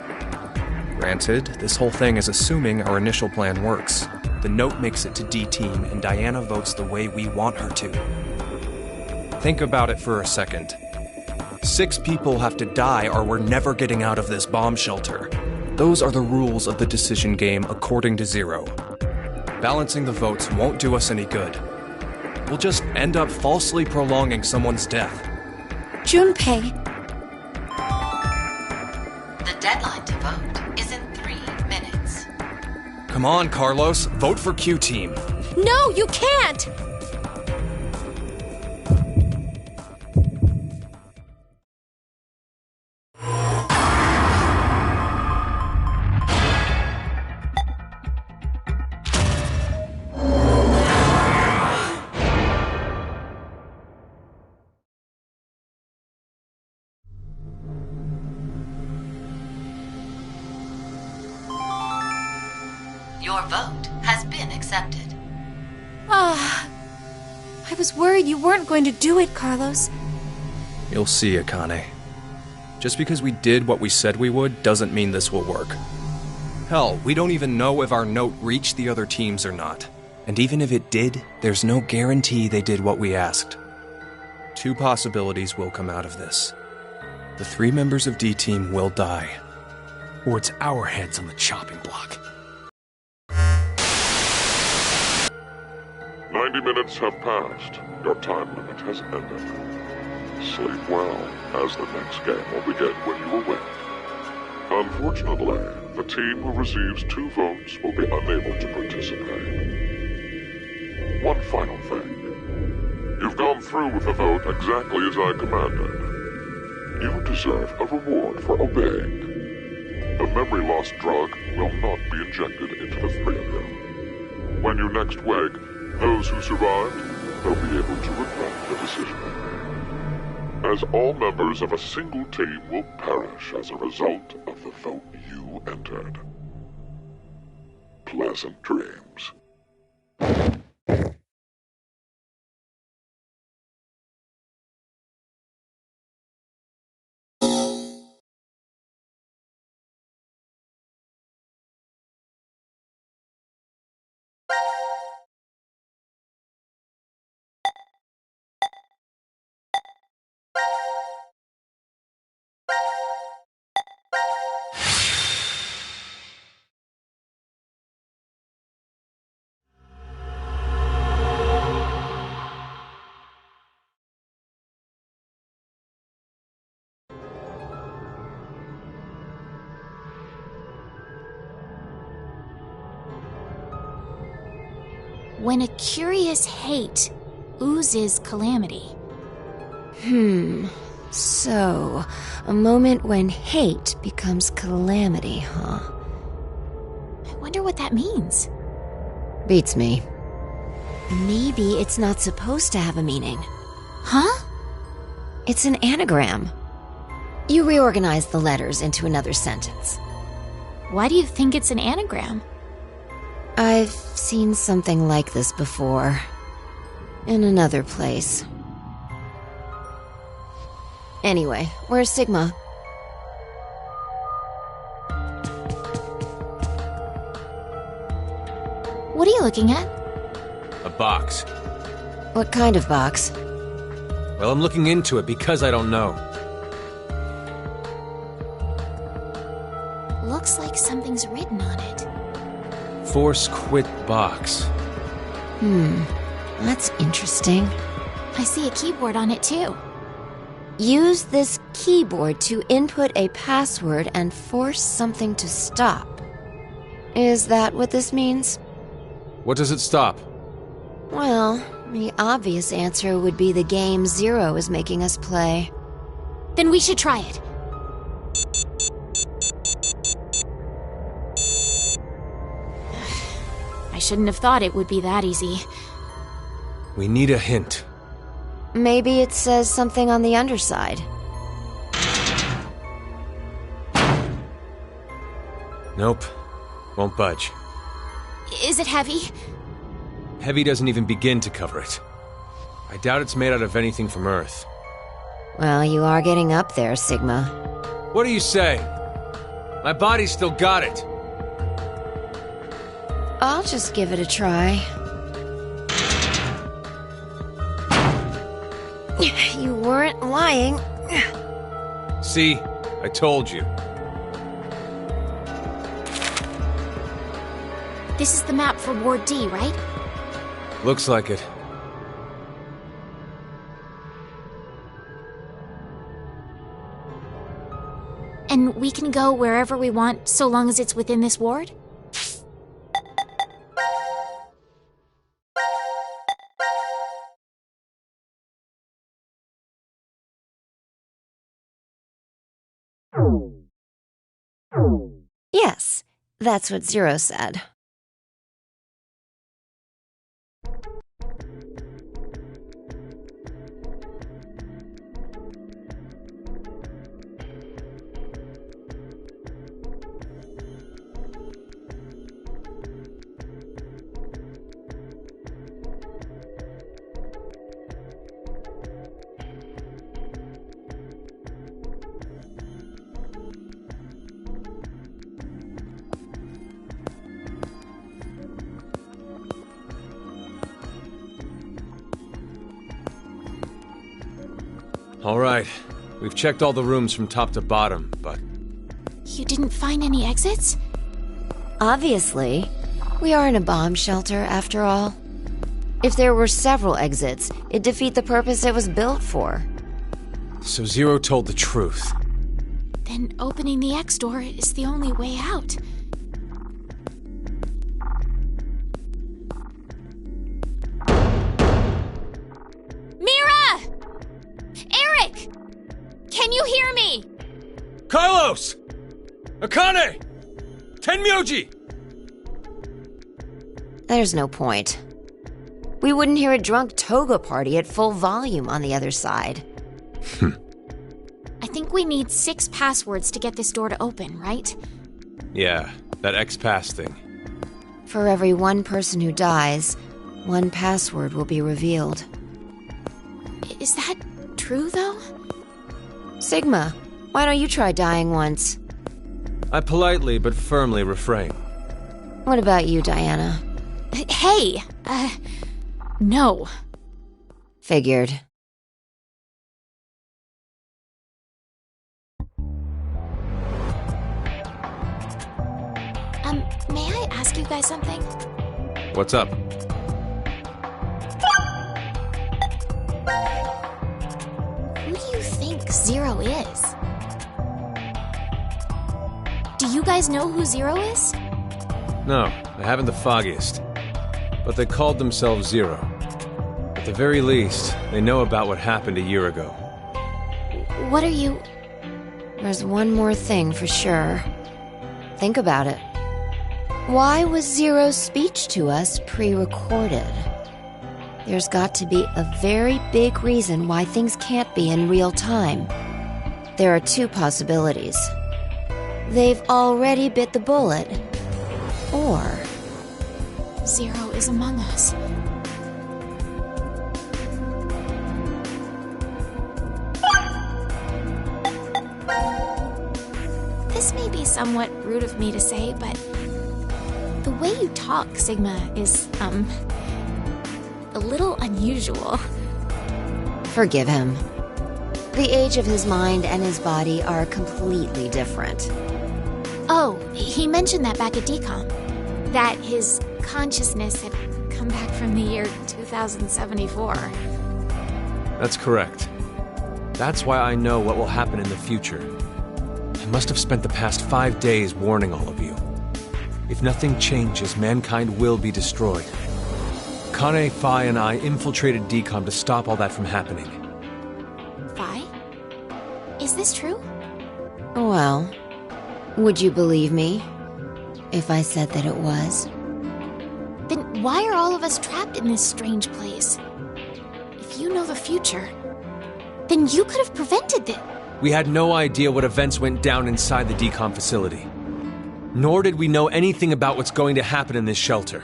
Granted, this whole thing is assuming our initial plan works. The note makes it to D-Team, and Diana votes the way we want her to. Think about it for a second. 6 people have to die or we're never getting out of this bomb shelter. Those are the rules of the decision game according to Zero. Balancing the votes won't do us any good. We'll just end up falsely prolonging someone's death. Junpei... The deadline to vote is in 3 minutes. Come on, Carlos, vote for Q-Team. No, you can't! Your vote has been accepted. I was worried you weren't going to do it, Carlos. You'll see, Akane. Just because we did what we said we would doesn't mean this will work. Hell, we don't even know if our note reached the other teams or not. And even if it did, there's no guarantee they did what we asked. 2 possibilities will come out of this. The 3 members of D-Team will die. Or it's our heads on the chopping block. 90 minutes have passed. Your time limit has ended. Sleep well, as the next game will begin when you awake. Unfortunately, the team who receives 2 votes will be unable to participate. One final thing. You've gone through with the vote exactly as I commanded. You deserve a reward for obeying. The memory loss drug will not be injected into the 3 of you. When you next wake, those who survived will be able to regret the decision. As all members of a single team will perish as a result of the vote you entered. Pleasant dreams. When a curious hate oozes calamity. So, a moment when hate becomes calamity, huh? I wonder what that means. Beats me. Maybe it's not supposed to have a meaning. Huh? It's an anagram. You reorganize the letters into another sentence. Why do you think it's an anagram? I've seen something like this before. In another place. Anyway, where's Sigma? What are you looking at? A box. What kind of box? Well, I'm looking into it because I don't know. Looks like something's written on it. Force quit box. That's interesting. I see a keyboard on it too. Use this keyboard to input a password and force something to stop. Is that what this means? What does it stop? Well, the obvious answer would be the game Zero is making us play. Then we should try it. shouldn't have thought it would be that easy. We need a hint. Maybe it says something on the underside. Nope. Won't budge. Is it heavy? Heavy doesn't even begin to cover it. I doubt it's made out of anything from Earth. Well, you are getting up there, Sigma. What do you say? My body's still got it. I'll just give it a try. You weren't lying. See? I told you. This is the map for Ward D, right? Looks like it. And we can go wherever we want, so long as it's within this ward? Yes, that's what Zero said. All right. We've checked all the rooms from top to bottom, but... You didn't find any exits? Obviously. We are in a bomb shelter, after all. If there were several exits, it'd defeat the purpose it was built for. So Zero told the truth. Then opening the X door is the only way out. Mira! Eric! Can you hear me? Carlos! Akane! Tenmyoji! There's no point. We wouldn't hear a drunk toga party at full volume on the other side. I think we need 6 passwords to get this door to open, right? Yeah, that X-Pass thing. For every one person who dies, one password will be revealed. Is that true, though? Sigma, why don't you try dying once? I politely but firmly refrain. What about you, Diana? Hey! No. Figured. May I ask you guys something? What's up? Who do you think Zero is? Do you guys know who Zero is? No, I haven't the foggiest. But they called themselves Zero. At the very least, they know about what happened a year ago. What are you... There's one more thing for sure. Think about it. Why was Zero's speech to us pre-recorded? There's got to be a very big reason why things can't be in real time. There are 2 possibilities. They've already bit the bullet, or... Zero is among us. This may be somewhat rude of me to say, but the way you talk, Sigma, is, a little unusual. Forgive him. The age of his mind and his body are completely different. Oh, he mentioned that back at DCOM. That his consciousness had come back from the year 2074. That's correct. That's why I know what will happen in the future. I must have spent the past 5 days warning all of you. If nothing changes, mankind will be destroyed. Kane, Phi, and I infiltrated DCOM to stop all that from happening. Phi? Is this true? Well, would you believe me if I said that it was? Then why are all of us trapped in this strange place? If you know the future, then you could have prevented it. We had no idea what events went down inside the decom facility. Nor did we know anything about what's going to happen in this shelter.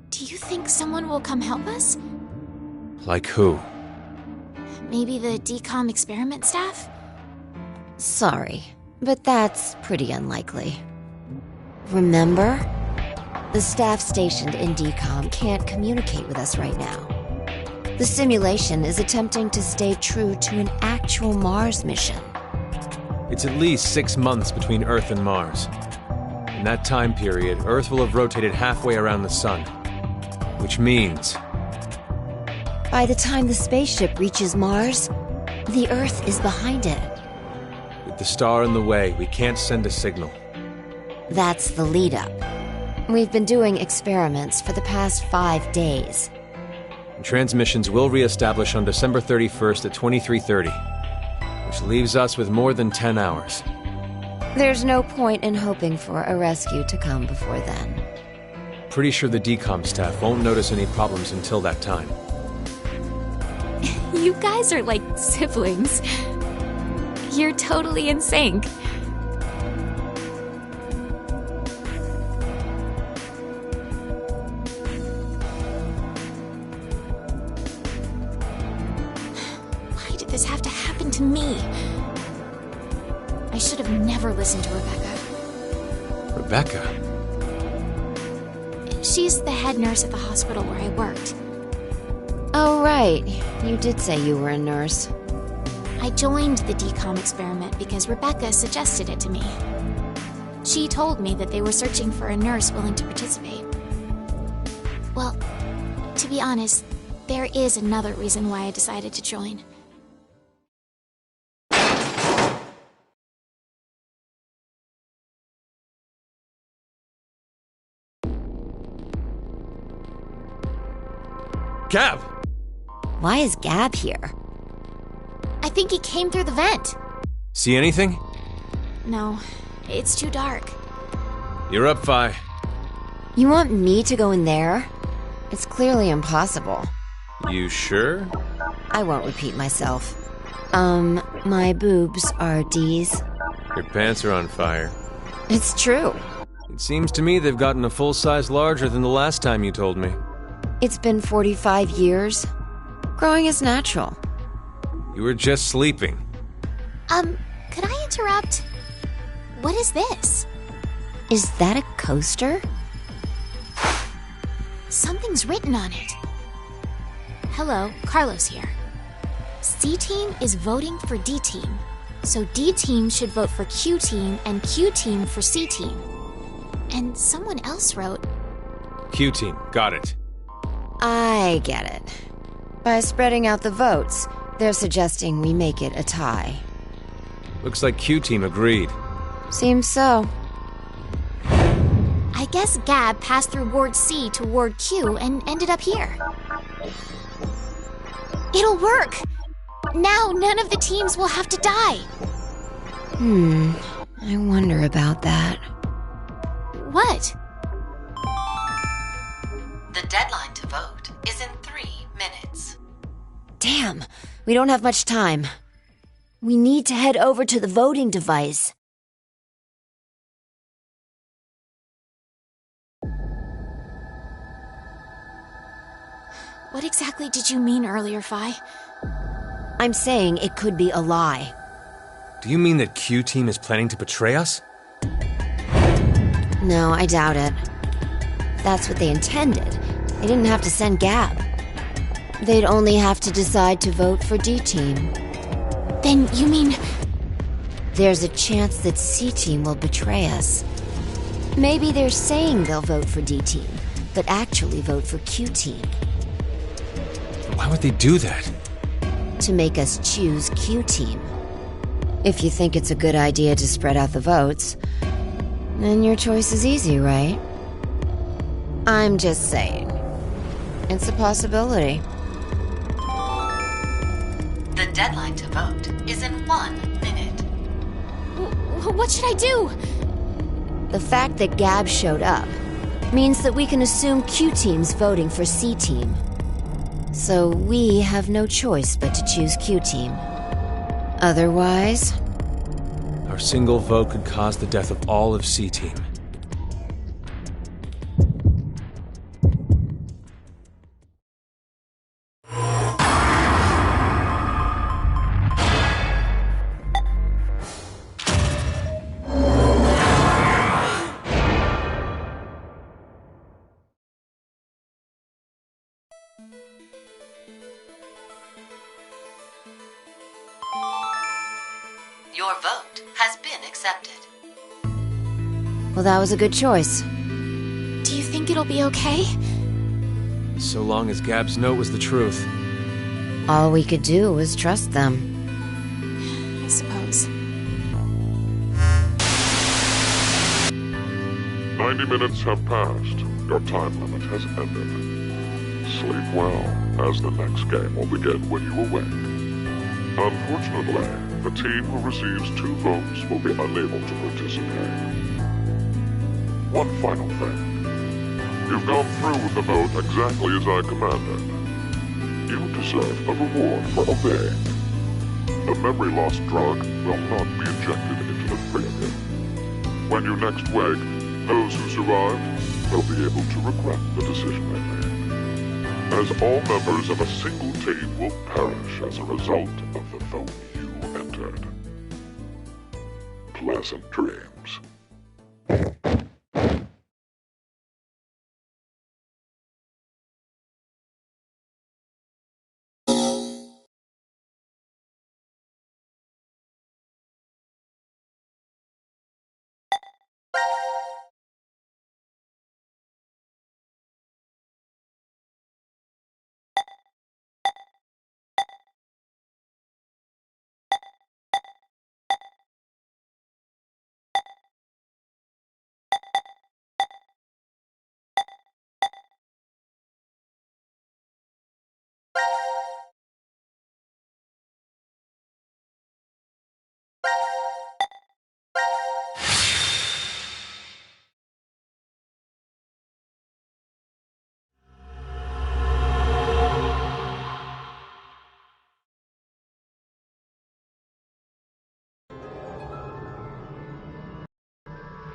Do you think someone will come help us? Like who? Maybe the decom experiment staff? Sorry, but that's pretty unlikely. Remember? The staff stationed in decom can't communicate with us right now. The simulation is attempting to stay true to an actual Mars mission. It's at least 6 months between Earth and Mars. In that time period, Earth will have rotated halfway around the Sun. Which means... By the time the spaceship reaches Mars, the Earth is behind it. with the star in the way, we can't send a signal. That's the lead-up. We've been doing experiments for the past 5 days. And transmissions will re-establish on December 31st at 23:30, which leaves us with more than 10 hours. There's no point in hoping for a rescue to come before then. Pretty sure the decom staff won't notice any problems until that time. You guys are like siblings. You're totally in sync. Why did this have to happen to me? I should have never listened to Rebecca. Rebecca? She's the head nurse at the hospital where I worked. Oh, right. You did say you were a nurse. I joined the decom experiment because Rebecca suggested it to me. She told me that they were searching for a nurse willing to participate. Well, to be honest, there is another reason why I decided to join. Gab! Why is Gab here? I think he came through the vent. See anything? No, it's too dark. You're up, Phi. You want me to go in there? It's clearly impossible. You sure? I won't repeat myself. My boobs are D's. Your pants are on fire. It's true. It seems to me they've gotten a full size larger than the last time you told me. It's been 45 years. Growing is natural. You were just sleeping. Could I interrupt? What is this? Is that a coaster? Something's written on it. Hello, Carlos here. C-Team is voting for D-Team. So D-Team should vote for Q-Team and Q-Team for C-Team. And someone else wrote... Q-Team, got it. I get it. By spreading out the votes, they're suggesting we make it a tie. Looks like Q-Team agreed. Seems so. I guess Gab passed through Ward C to Ward Q and ended up here. It'll work! Now none of the teams will have to die! I wonder about that. What? The deadline to vote is in 3 minutes. Damn, we don't have much time. We need to head over to the voting device. What exactly did you mean earlier, Phi? I'm saying it could be a lie. Do you mean that Q-Team is planning to betray us? No, I doubt it. That's what they intended. They didn't have to send Gab. They'd only have to decide to vote for D-Team. Then you mean... There's a chance that C-Team will betray us. Maybe they're saying they'll vote for D-Team, but actually vote for Q-Team. Why would they do that? To make us choose Q-Team. If you think it's a good idea to spread out the votes, then your choice is easy, right? I'm just saying. It's a possibility. The deadline to vote is in 1 minute. What should I do? The fact that Gab showed up means that we can assume Q Team's voting for C Team. So we have no choice but to choose Q Team. Otherwise... Our single vote could cause the death of all of C Team. Your vote has been accepted. Well, that was a good choice. Do you think it'll be okay? So long as Gab's note was the truth. All we could do was trust them. I suppose. 90 minutes have passed. Your time limit has ended. Sleep well, as the next game will begin when you awake. Unfortunately, the team who receives 2 votes will be unable to participate. One final thing. You've gone through with the vote exactly as I commanded. You deserve a reward for obeying. The memory loss drug will not be injected into the 3 of you. When you next wake, those who survived will be able to regret the decision they made, as all members of a single team will perish as a result of the vote you entered. Pleasant dreams.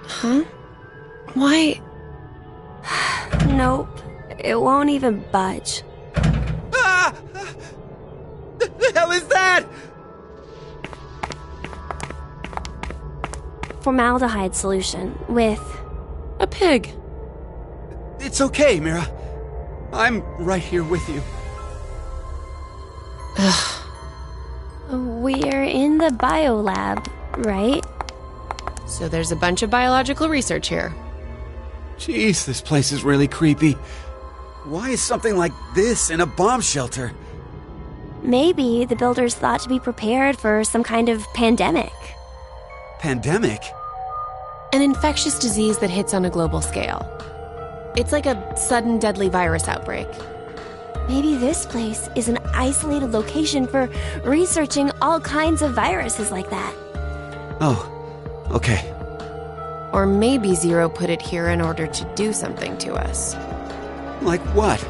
Huh? Why? Nope. It won't even budge. Ah! The hell is that? Formaldehyde solution with... A pig. It's okay, Mira. I'm right here with you. We're in the biolab, right? So there's a bunch of biological research here. Jeez, this place is really creepy. Why is something like this in a bomb shelter? Maybe the builders thought to be prepared for some kind of pandemic. Pandemic? An infectious disease that hits on a global scale. It's like a sudden deadly virus outbreak. Maybe this place is an isolated location for researching all kinds of viruses like that. Oh, okay. Or maybe Zero put it here in order to do something to us. Like what?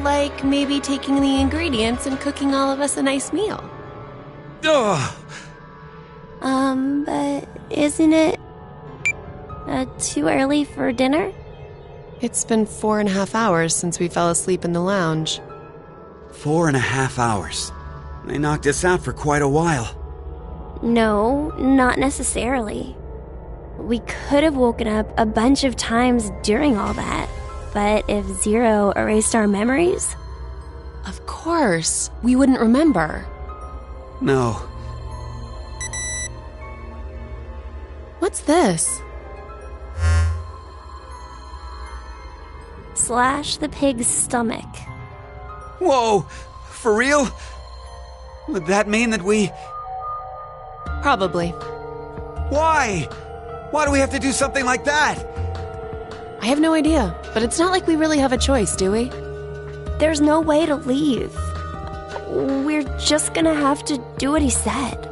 Like maybe taking the ingredients and cooking all of us a nice meal. Ugh. But isn't it too early for dinner? It's been 4.5 hours since we fell asleep in the lounge. 4.5 hours. They knocked us out for quite a while. No, not necessarily. We could have woken up a bunch of times during all that, but if Zero erased our memories... Of course, we wouldn't remember. No. What's this? Slash the pig's stomach. Whoa! For real? Would that mean that we... Probably. Why? Why do we have to do something like that? I have no idea, but it's not like we really have a choice, do we? There's no way to leave. We're just gonna have to do what he said.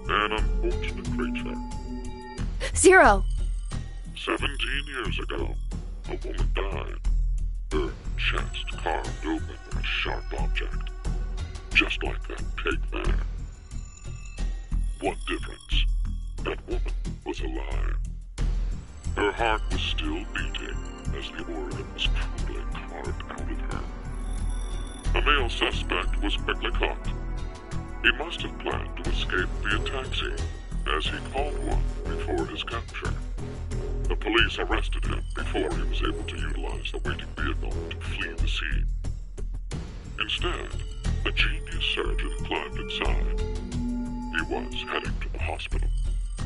An unfortunate creature. Zero! 17 years ago, a woman died. Her chest carved open with a sharp object. Just like that pig there. One difference. That woman was alive. Her heart was still beating as the organ was cruelly carved out of her. A male suspect was quickly caught. He must have planned to escape via taxi, as he called one before his capture. The police arrested him before he was able to utilize the waiting vehicle to flee the scene. Instead, a genius surgeon climbed inside. He was heading to the hospital,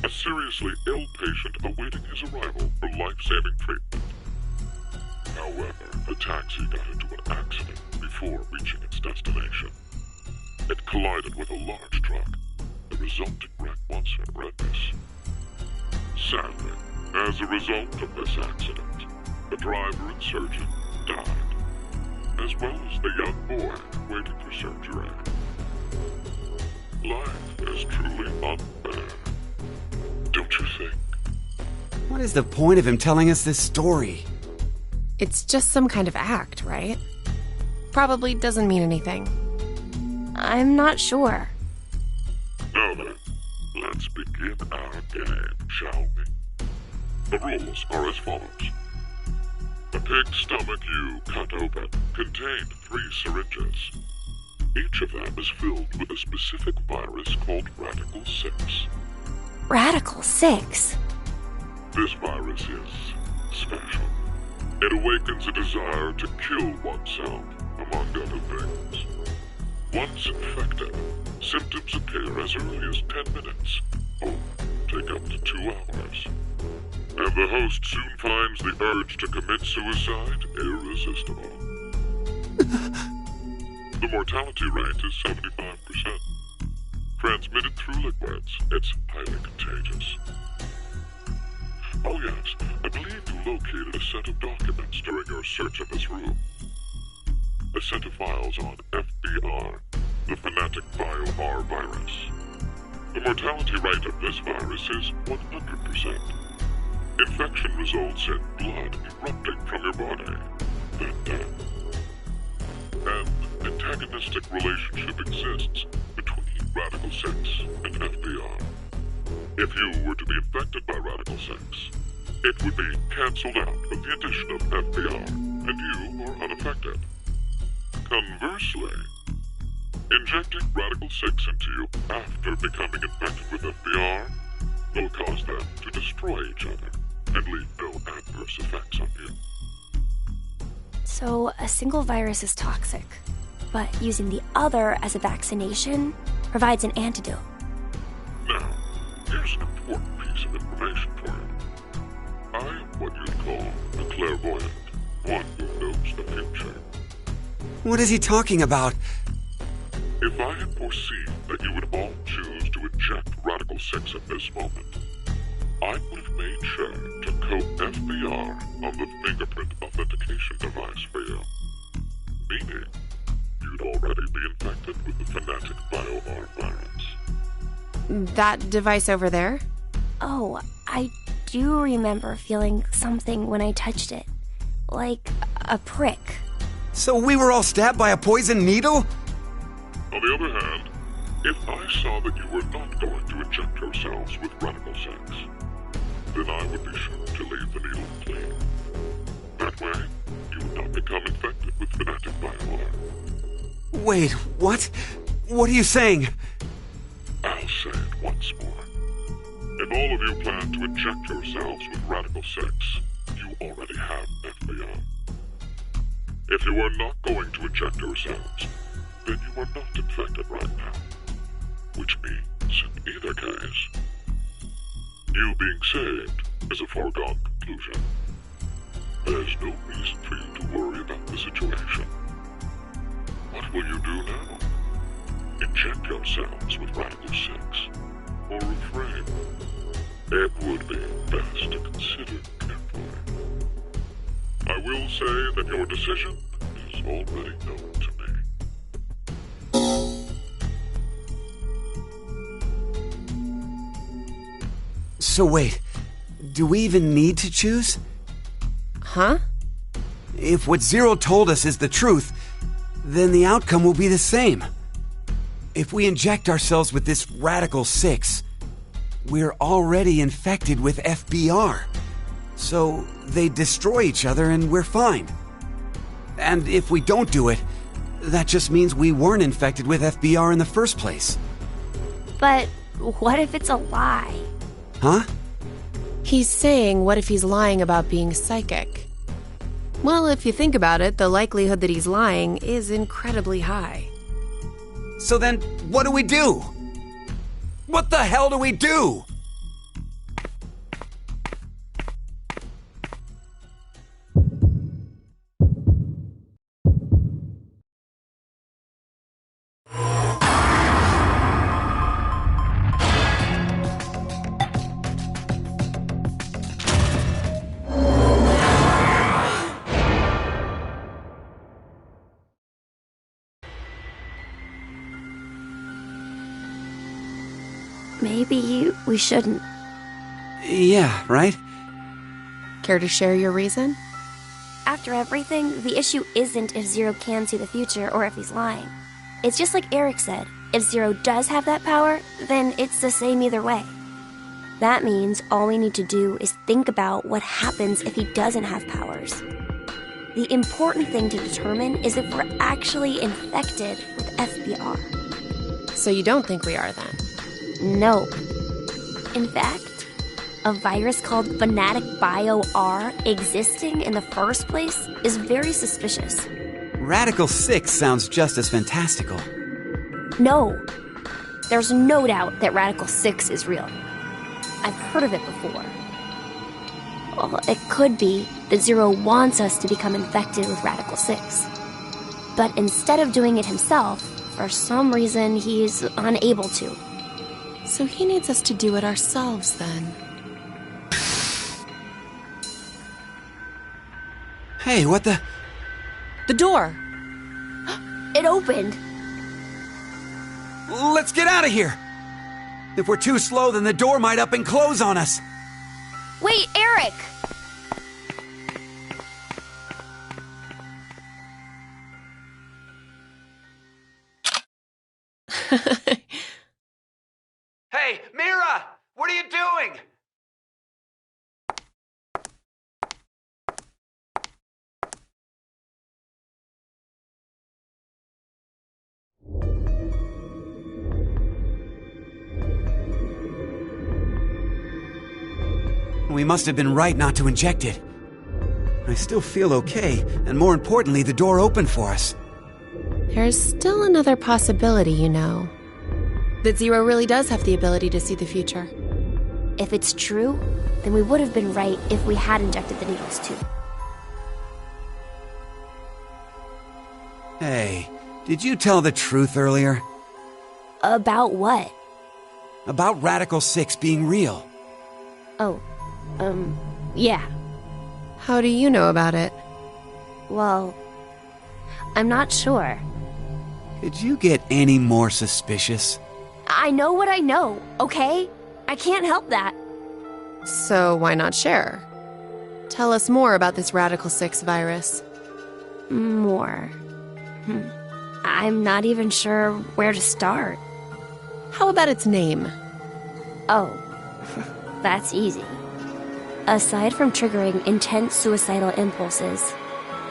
a seriously ill patient awaiting his arrival for life-saving treatment. However, the taxi got into an accident before reaching its destination. It collided with a large truck. The resulting wreck was horrendous. Sadly, as a result of this accident, the driver and surgeon died, as well as the young boy waiting for surgery. Life is truly unfair, don't you think? What is the point of him telling us this story? It's just some kind of act, right? Probably doesn't mean anything. I'm not sure. Now then, let's begin our game, shall we? The rules are as follows. The pig's stomach you cut open contained 3 syringes. Each of them is filled with a specific virus called Radical 6. Radical 6? This virus is special. It awakens a desire to kill oneself, among other things. Once infected, symptoms appear as early as 10 minutes, or take up to 2 hours. And the host soon finds the urge to commit suicide irresistible. The mortality rate is 75%. Transmitted through liquids, it's highly contagious. Oh yes, I believe you located a set of documents during your search of this room. A set of files on FBR, the Fanatic Bio-R virus. The mortality rate of this virus is 100%. Infection results in blood erupting from your body, then death. An antagonistic relationship exists between Radical 6 and FBR. If you were to be infected by Radical 6, it would be cancelled out with the addition of FBR, and you are unaffected. Conversely, injecting Radical 6 into you after becoming infected with FBR will cause them to destroy each other and leave no adverse effects on you. So, a single virus is toxic, but using the other as a vaccination provides an antidote. Now, here's an important piece of information for you. I am what you'd call a clairvoyant, one who knows the future. What is he talking about? If I had foreseen that you would all choose to eject Radical 6 at this moment, I would have made sure to coat FBR on the fingerprint authentication device for you. Meaning, you'd already be infected with the Fanatic BioR virus. That device over there? Oh, I do remember feeling something when I touched it. Like a prick. So we were all stabbed by a poison needle? On the other hand, if I saw that you were not going to inject yourselves with Radical 6, then I would be sure to leave the needle clean. That way, you would not become infected with Fanatic BioR. Wait, what? What are you saying? I'll say it once more. If all of you plan to inject yourselves with Radical 6, you already have FBR. If you are not going to inject yourselves, then you are not infected right now. Which means, in either case, you being saved is a foregone conclusion. There's no reason for you to worry about the situation. What will you do now? Inject yourselves with Radical 6, or refrain? It would be best to consider carefully. I will say that your decision is already known to me. So wait, do we even need to choose? Huh? If what Zero told us is the truth, then the outcome will be the same. If we inject ourselves with this Radical 6, we're already infected with FBR. So they destroy each other and we're fine. And if we don't do it, that just means we weren't infected with FBR in the first place. But what if it's a lie? Huh? He's saying, what if he's lying about being psychic? Well, if you think about it, the likelihood that he's lying is incredibly high. So then, what do we do? What the hell do we do? Maybe we shouldn't. Yeah, right? Care to share your reason? After everything, the issue isn't if Zero can see the future or if he's lying. It's just like Eric said, if Zero does have that power, then it's the same either way. That means all we need to do is think about what happens if he doesn't have powers. The important thing to determine is if we're actually infected with FBR. So you don't think we are then? No. In fact, a virus called Fanatic BioR existing in the first place is very suspicious. Radical 6 sounds just as fantastical. No. There's no doubt that Radical 6 is real. I've heard of it before. Well, it could be that Zero wants us to become infected with Radical 6. But instead of doing it himself, for some reason he's unable to. So he needs us to do it ourselves, then. Hey, what the... The door! It opened! Let's get out of here! If we're too slow, then the door might up and close on us. Wait, Eric! Hey, Mira! What are you doing? We must have been right not to inject it. I still feel okay, and more importantly, the door opened for us. There's still another possibility, you know. That Zero really does have the ability to see the future. If it's true, then we would have been right if we had injected the needles too. Hey, did you tell the truth earlier? About what? About Radical 6 being real. Oh, yeah. How do you know about it? Well, I'm not sure. Could you get any more suspicious? I know what I know, okay? I can't help that. So why not share? Tell us more about this Radical 6 virus. More. I'm not even sure where to start. How about its name? Oh, that's easy. Aside from triggering intense suicidal impulses,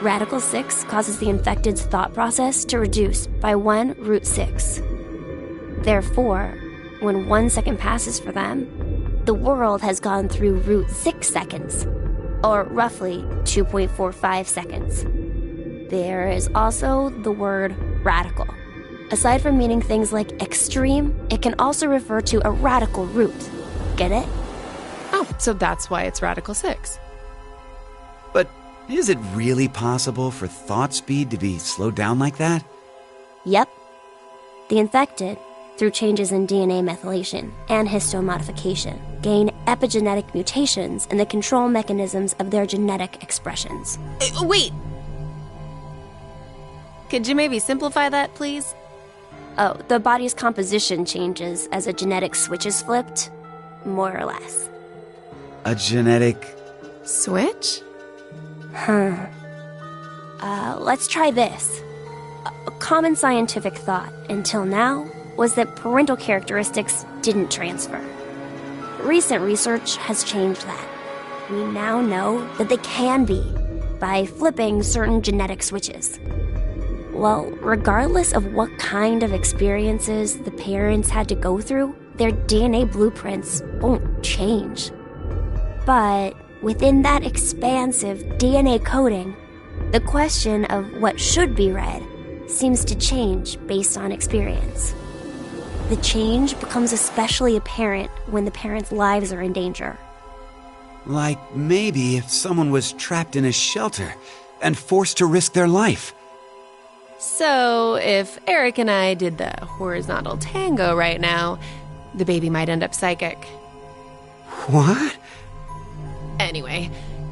Radical 6 causes the infected's thought process to reduce by 1√6. Therefore, when 1 second passes for them, the world has gone through √6 seconds, or roughly 2.45 seconds. There is also the word radical. Aside from meaning things like extreme, it can also refer to a radical root. Get it? Oh, so that's why it's Radical 6. But is it really possible for thought speed to be slowed down like that? Yep. The infected, through changes in DNA methylation and histomodification, gain epigenetic mutations in the control mechanisms of their genetic expressions. Wait! Could you maybe simplify that, please? Oh, the body's composition changes as a genetic switch is flipped, more or less. A genetic... switch? Let's try this. A common scientific thought, until now, was that parental characteristics didn't transfer. Recent research has changed that. We now know that they can be, by flipping certain genetic switches. Well, regardless of what kind of experiences the parents had to go through, their DNA blueprints won't change. But within that expansive DNA coding, the question of what should be read seems to change based on experience. The change becomes especially apparent when the parents' lives are in danger. Like maybe if someone was trapped in a shelter and forced to risk their life. So, if Eric and I did the horizontal tango right now, the baby might end up psychic. What? Anyway,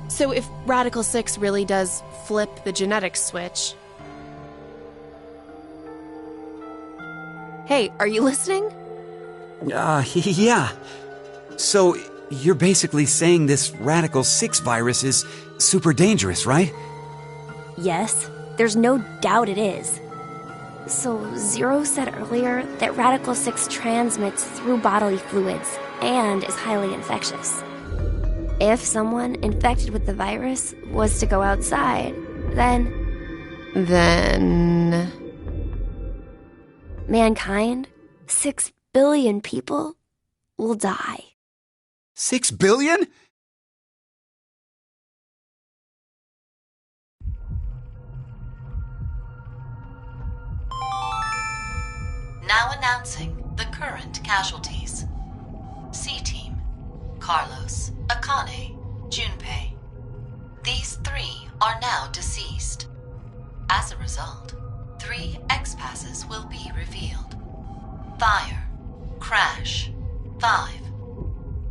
so if Radical 6 really does flip the genetic switch... Hey, are you listening? Yeah. So, you're basically saying this Radical 6 virus is super dangerous, right? Yes, there's no doubt it is. So, Zero said earlier that Radical 6 transmits through bodily fluids and is highly infectious. If someone infected with the virus was to go outside, then mankind, 6 billion people, will die. 6 billion? Now announcing the current casualties. C-Team, Carlos, Akane, Junpei. These 3 are now deceased. As a result, 3 X-passes will be revealed. Fire, crash, 5.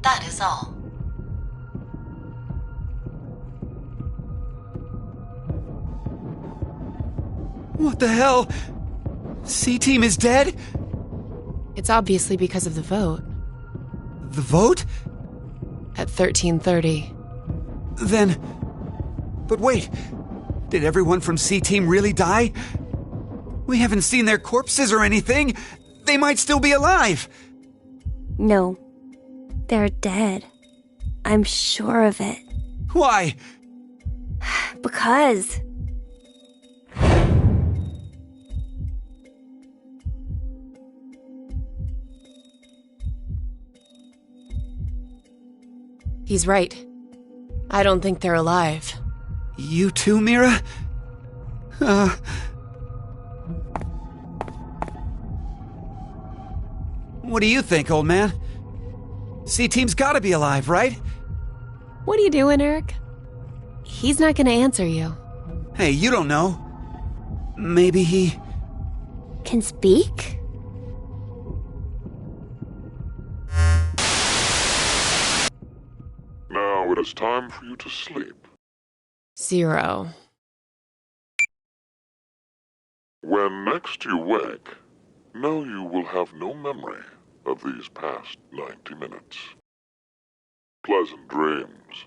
That is all. What the hell? C-Team is dead? It's obviously because of the vote. The vote? at 13:30. Then... But wait, did everyone from C-Team really die? We haven't seen their corpses or anything. They might still be alive. No, they're dead. I'm sure of it. Why? Because... He's right. I don't think they're alive. You too, Mira? What do you think, old man? C-Team's gotta be alive, right? What are you doing, Eric? He's not gonna answer you. Hey, you don't know. Maybe he... Can speak? Now it is time for you to sleep. 0. When next you wake, know you will have no memory of these past 90 minutes. Pleasant dreams.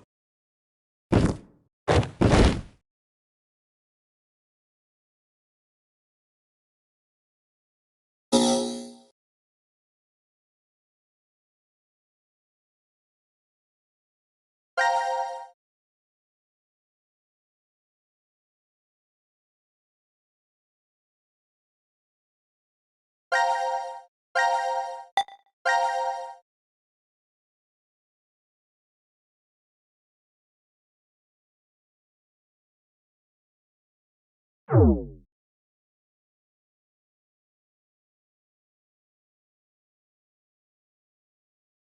Oh.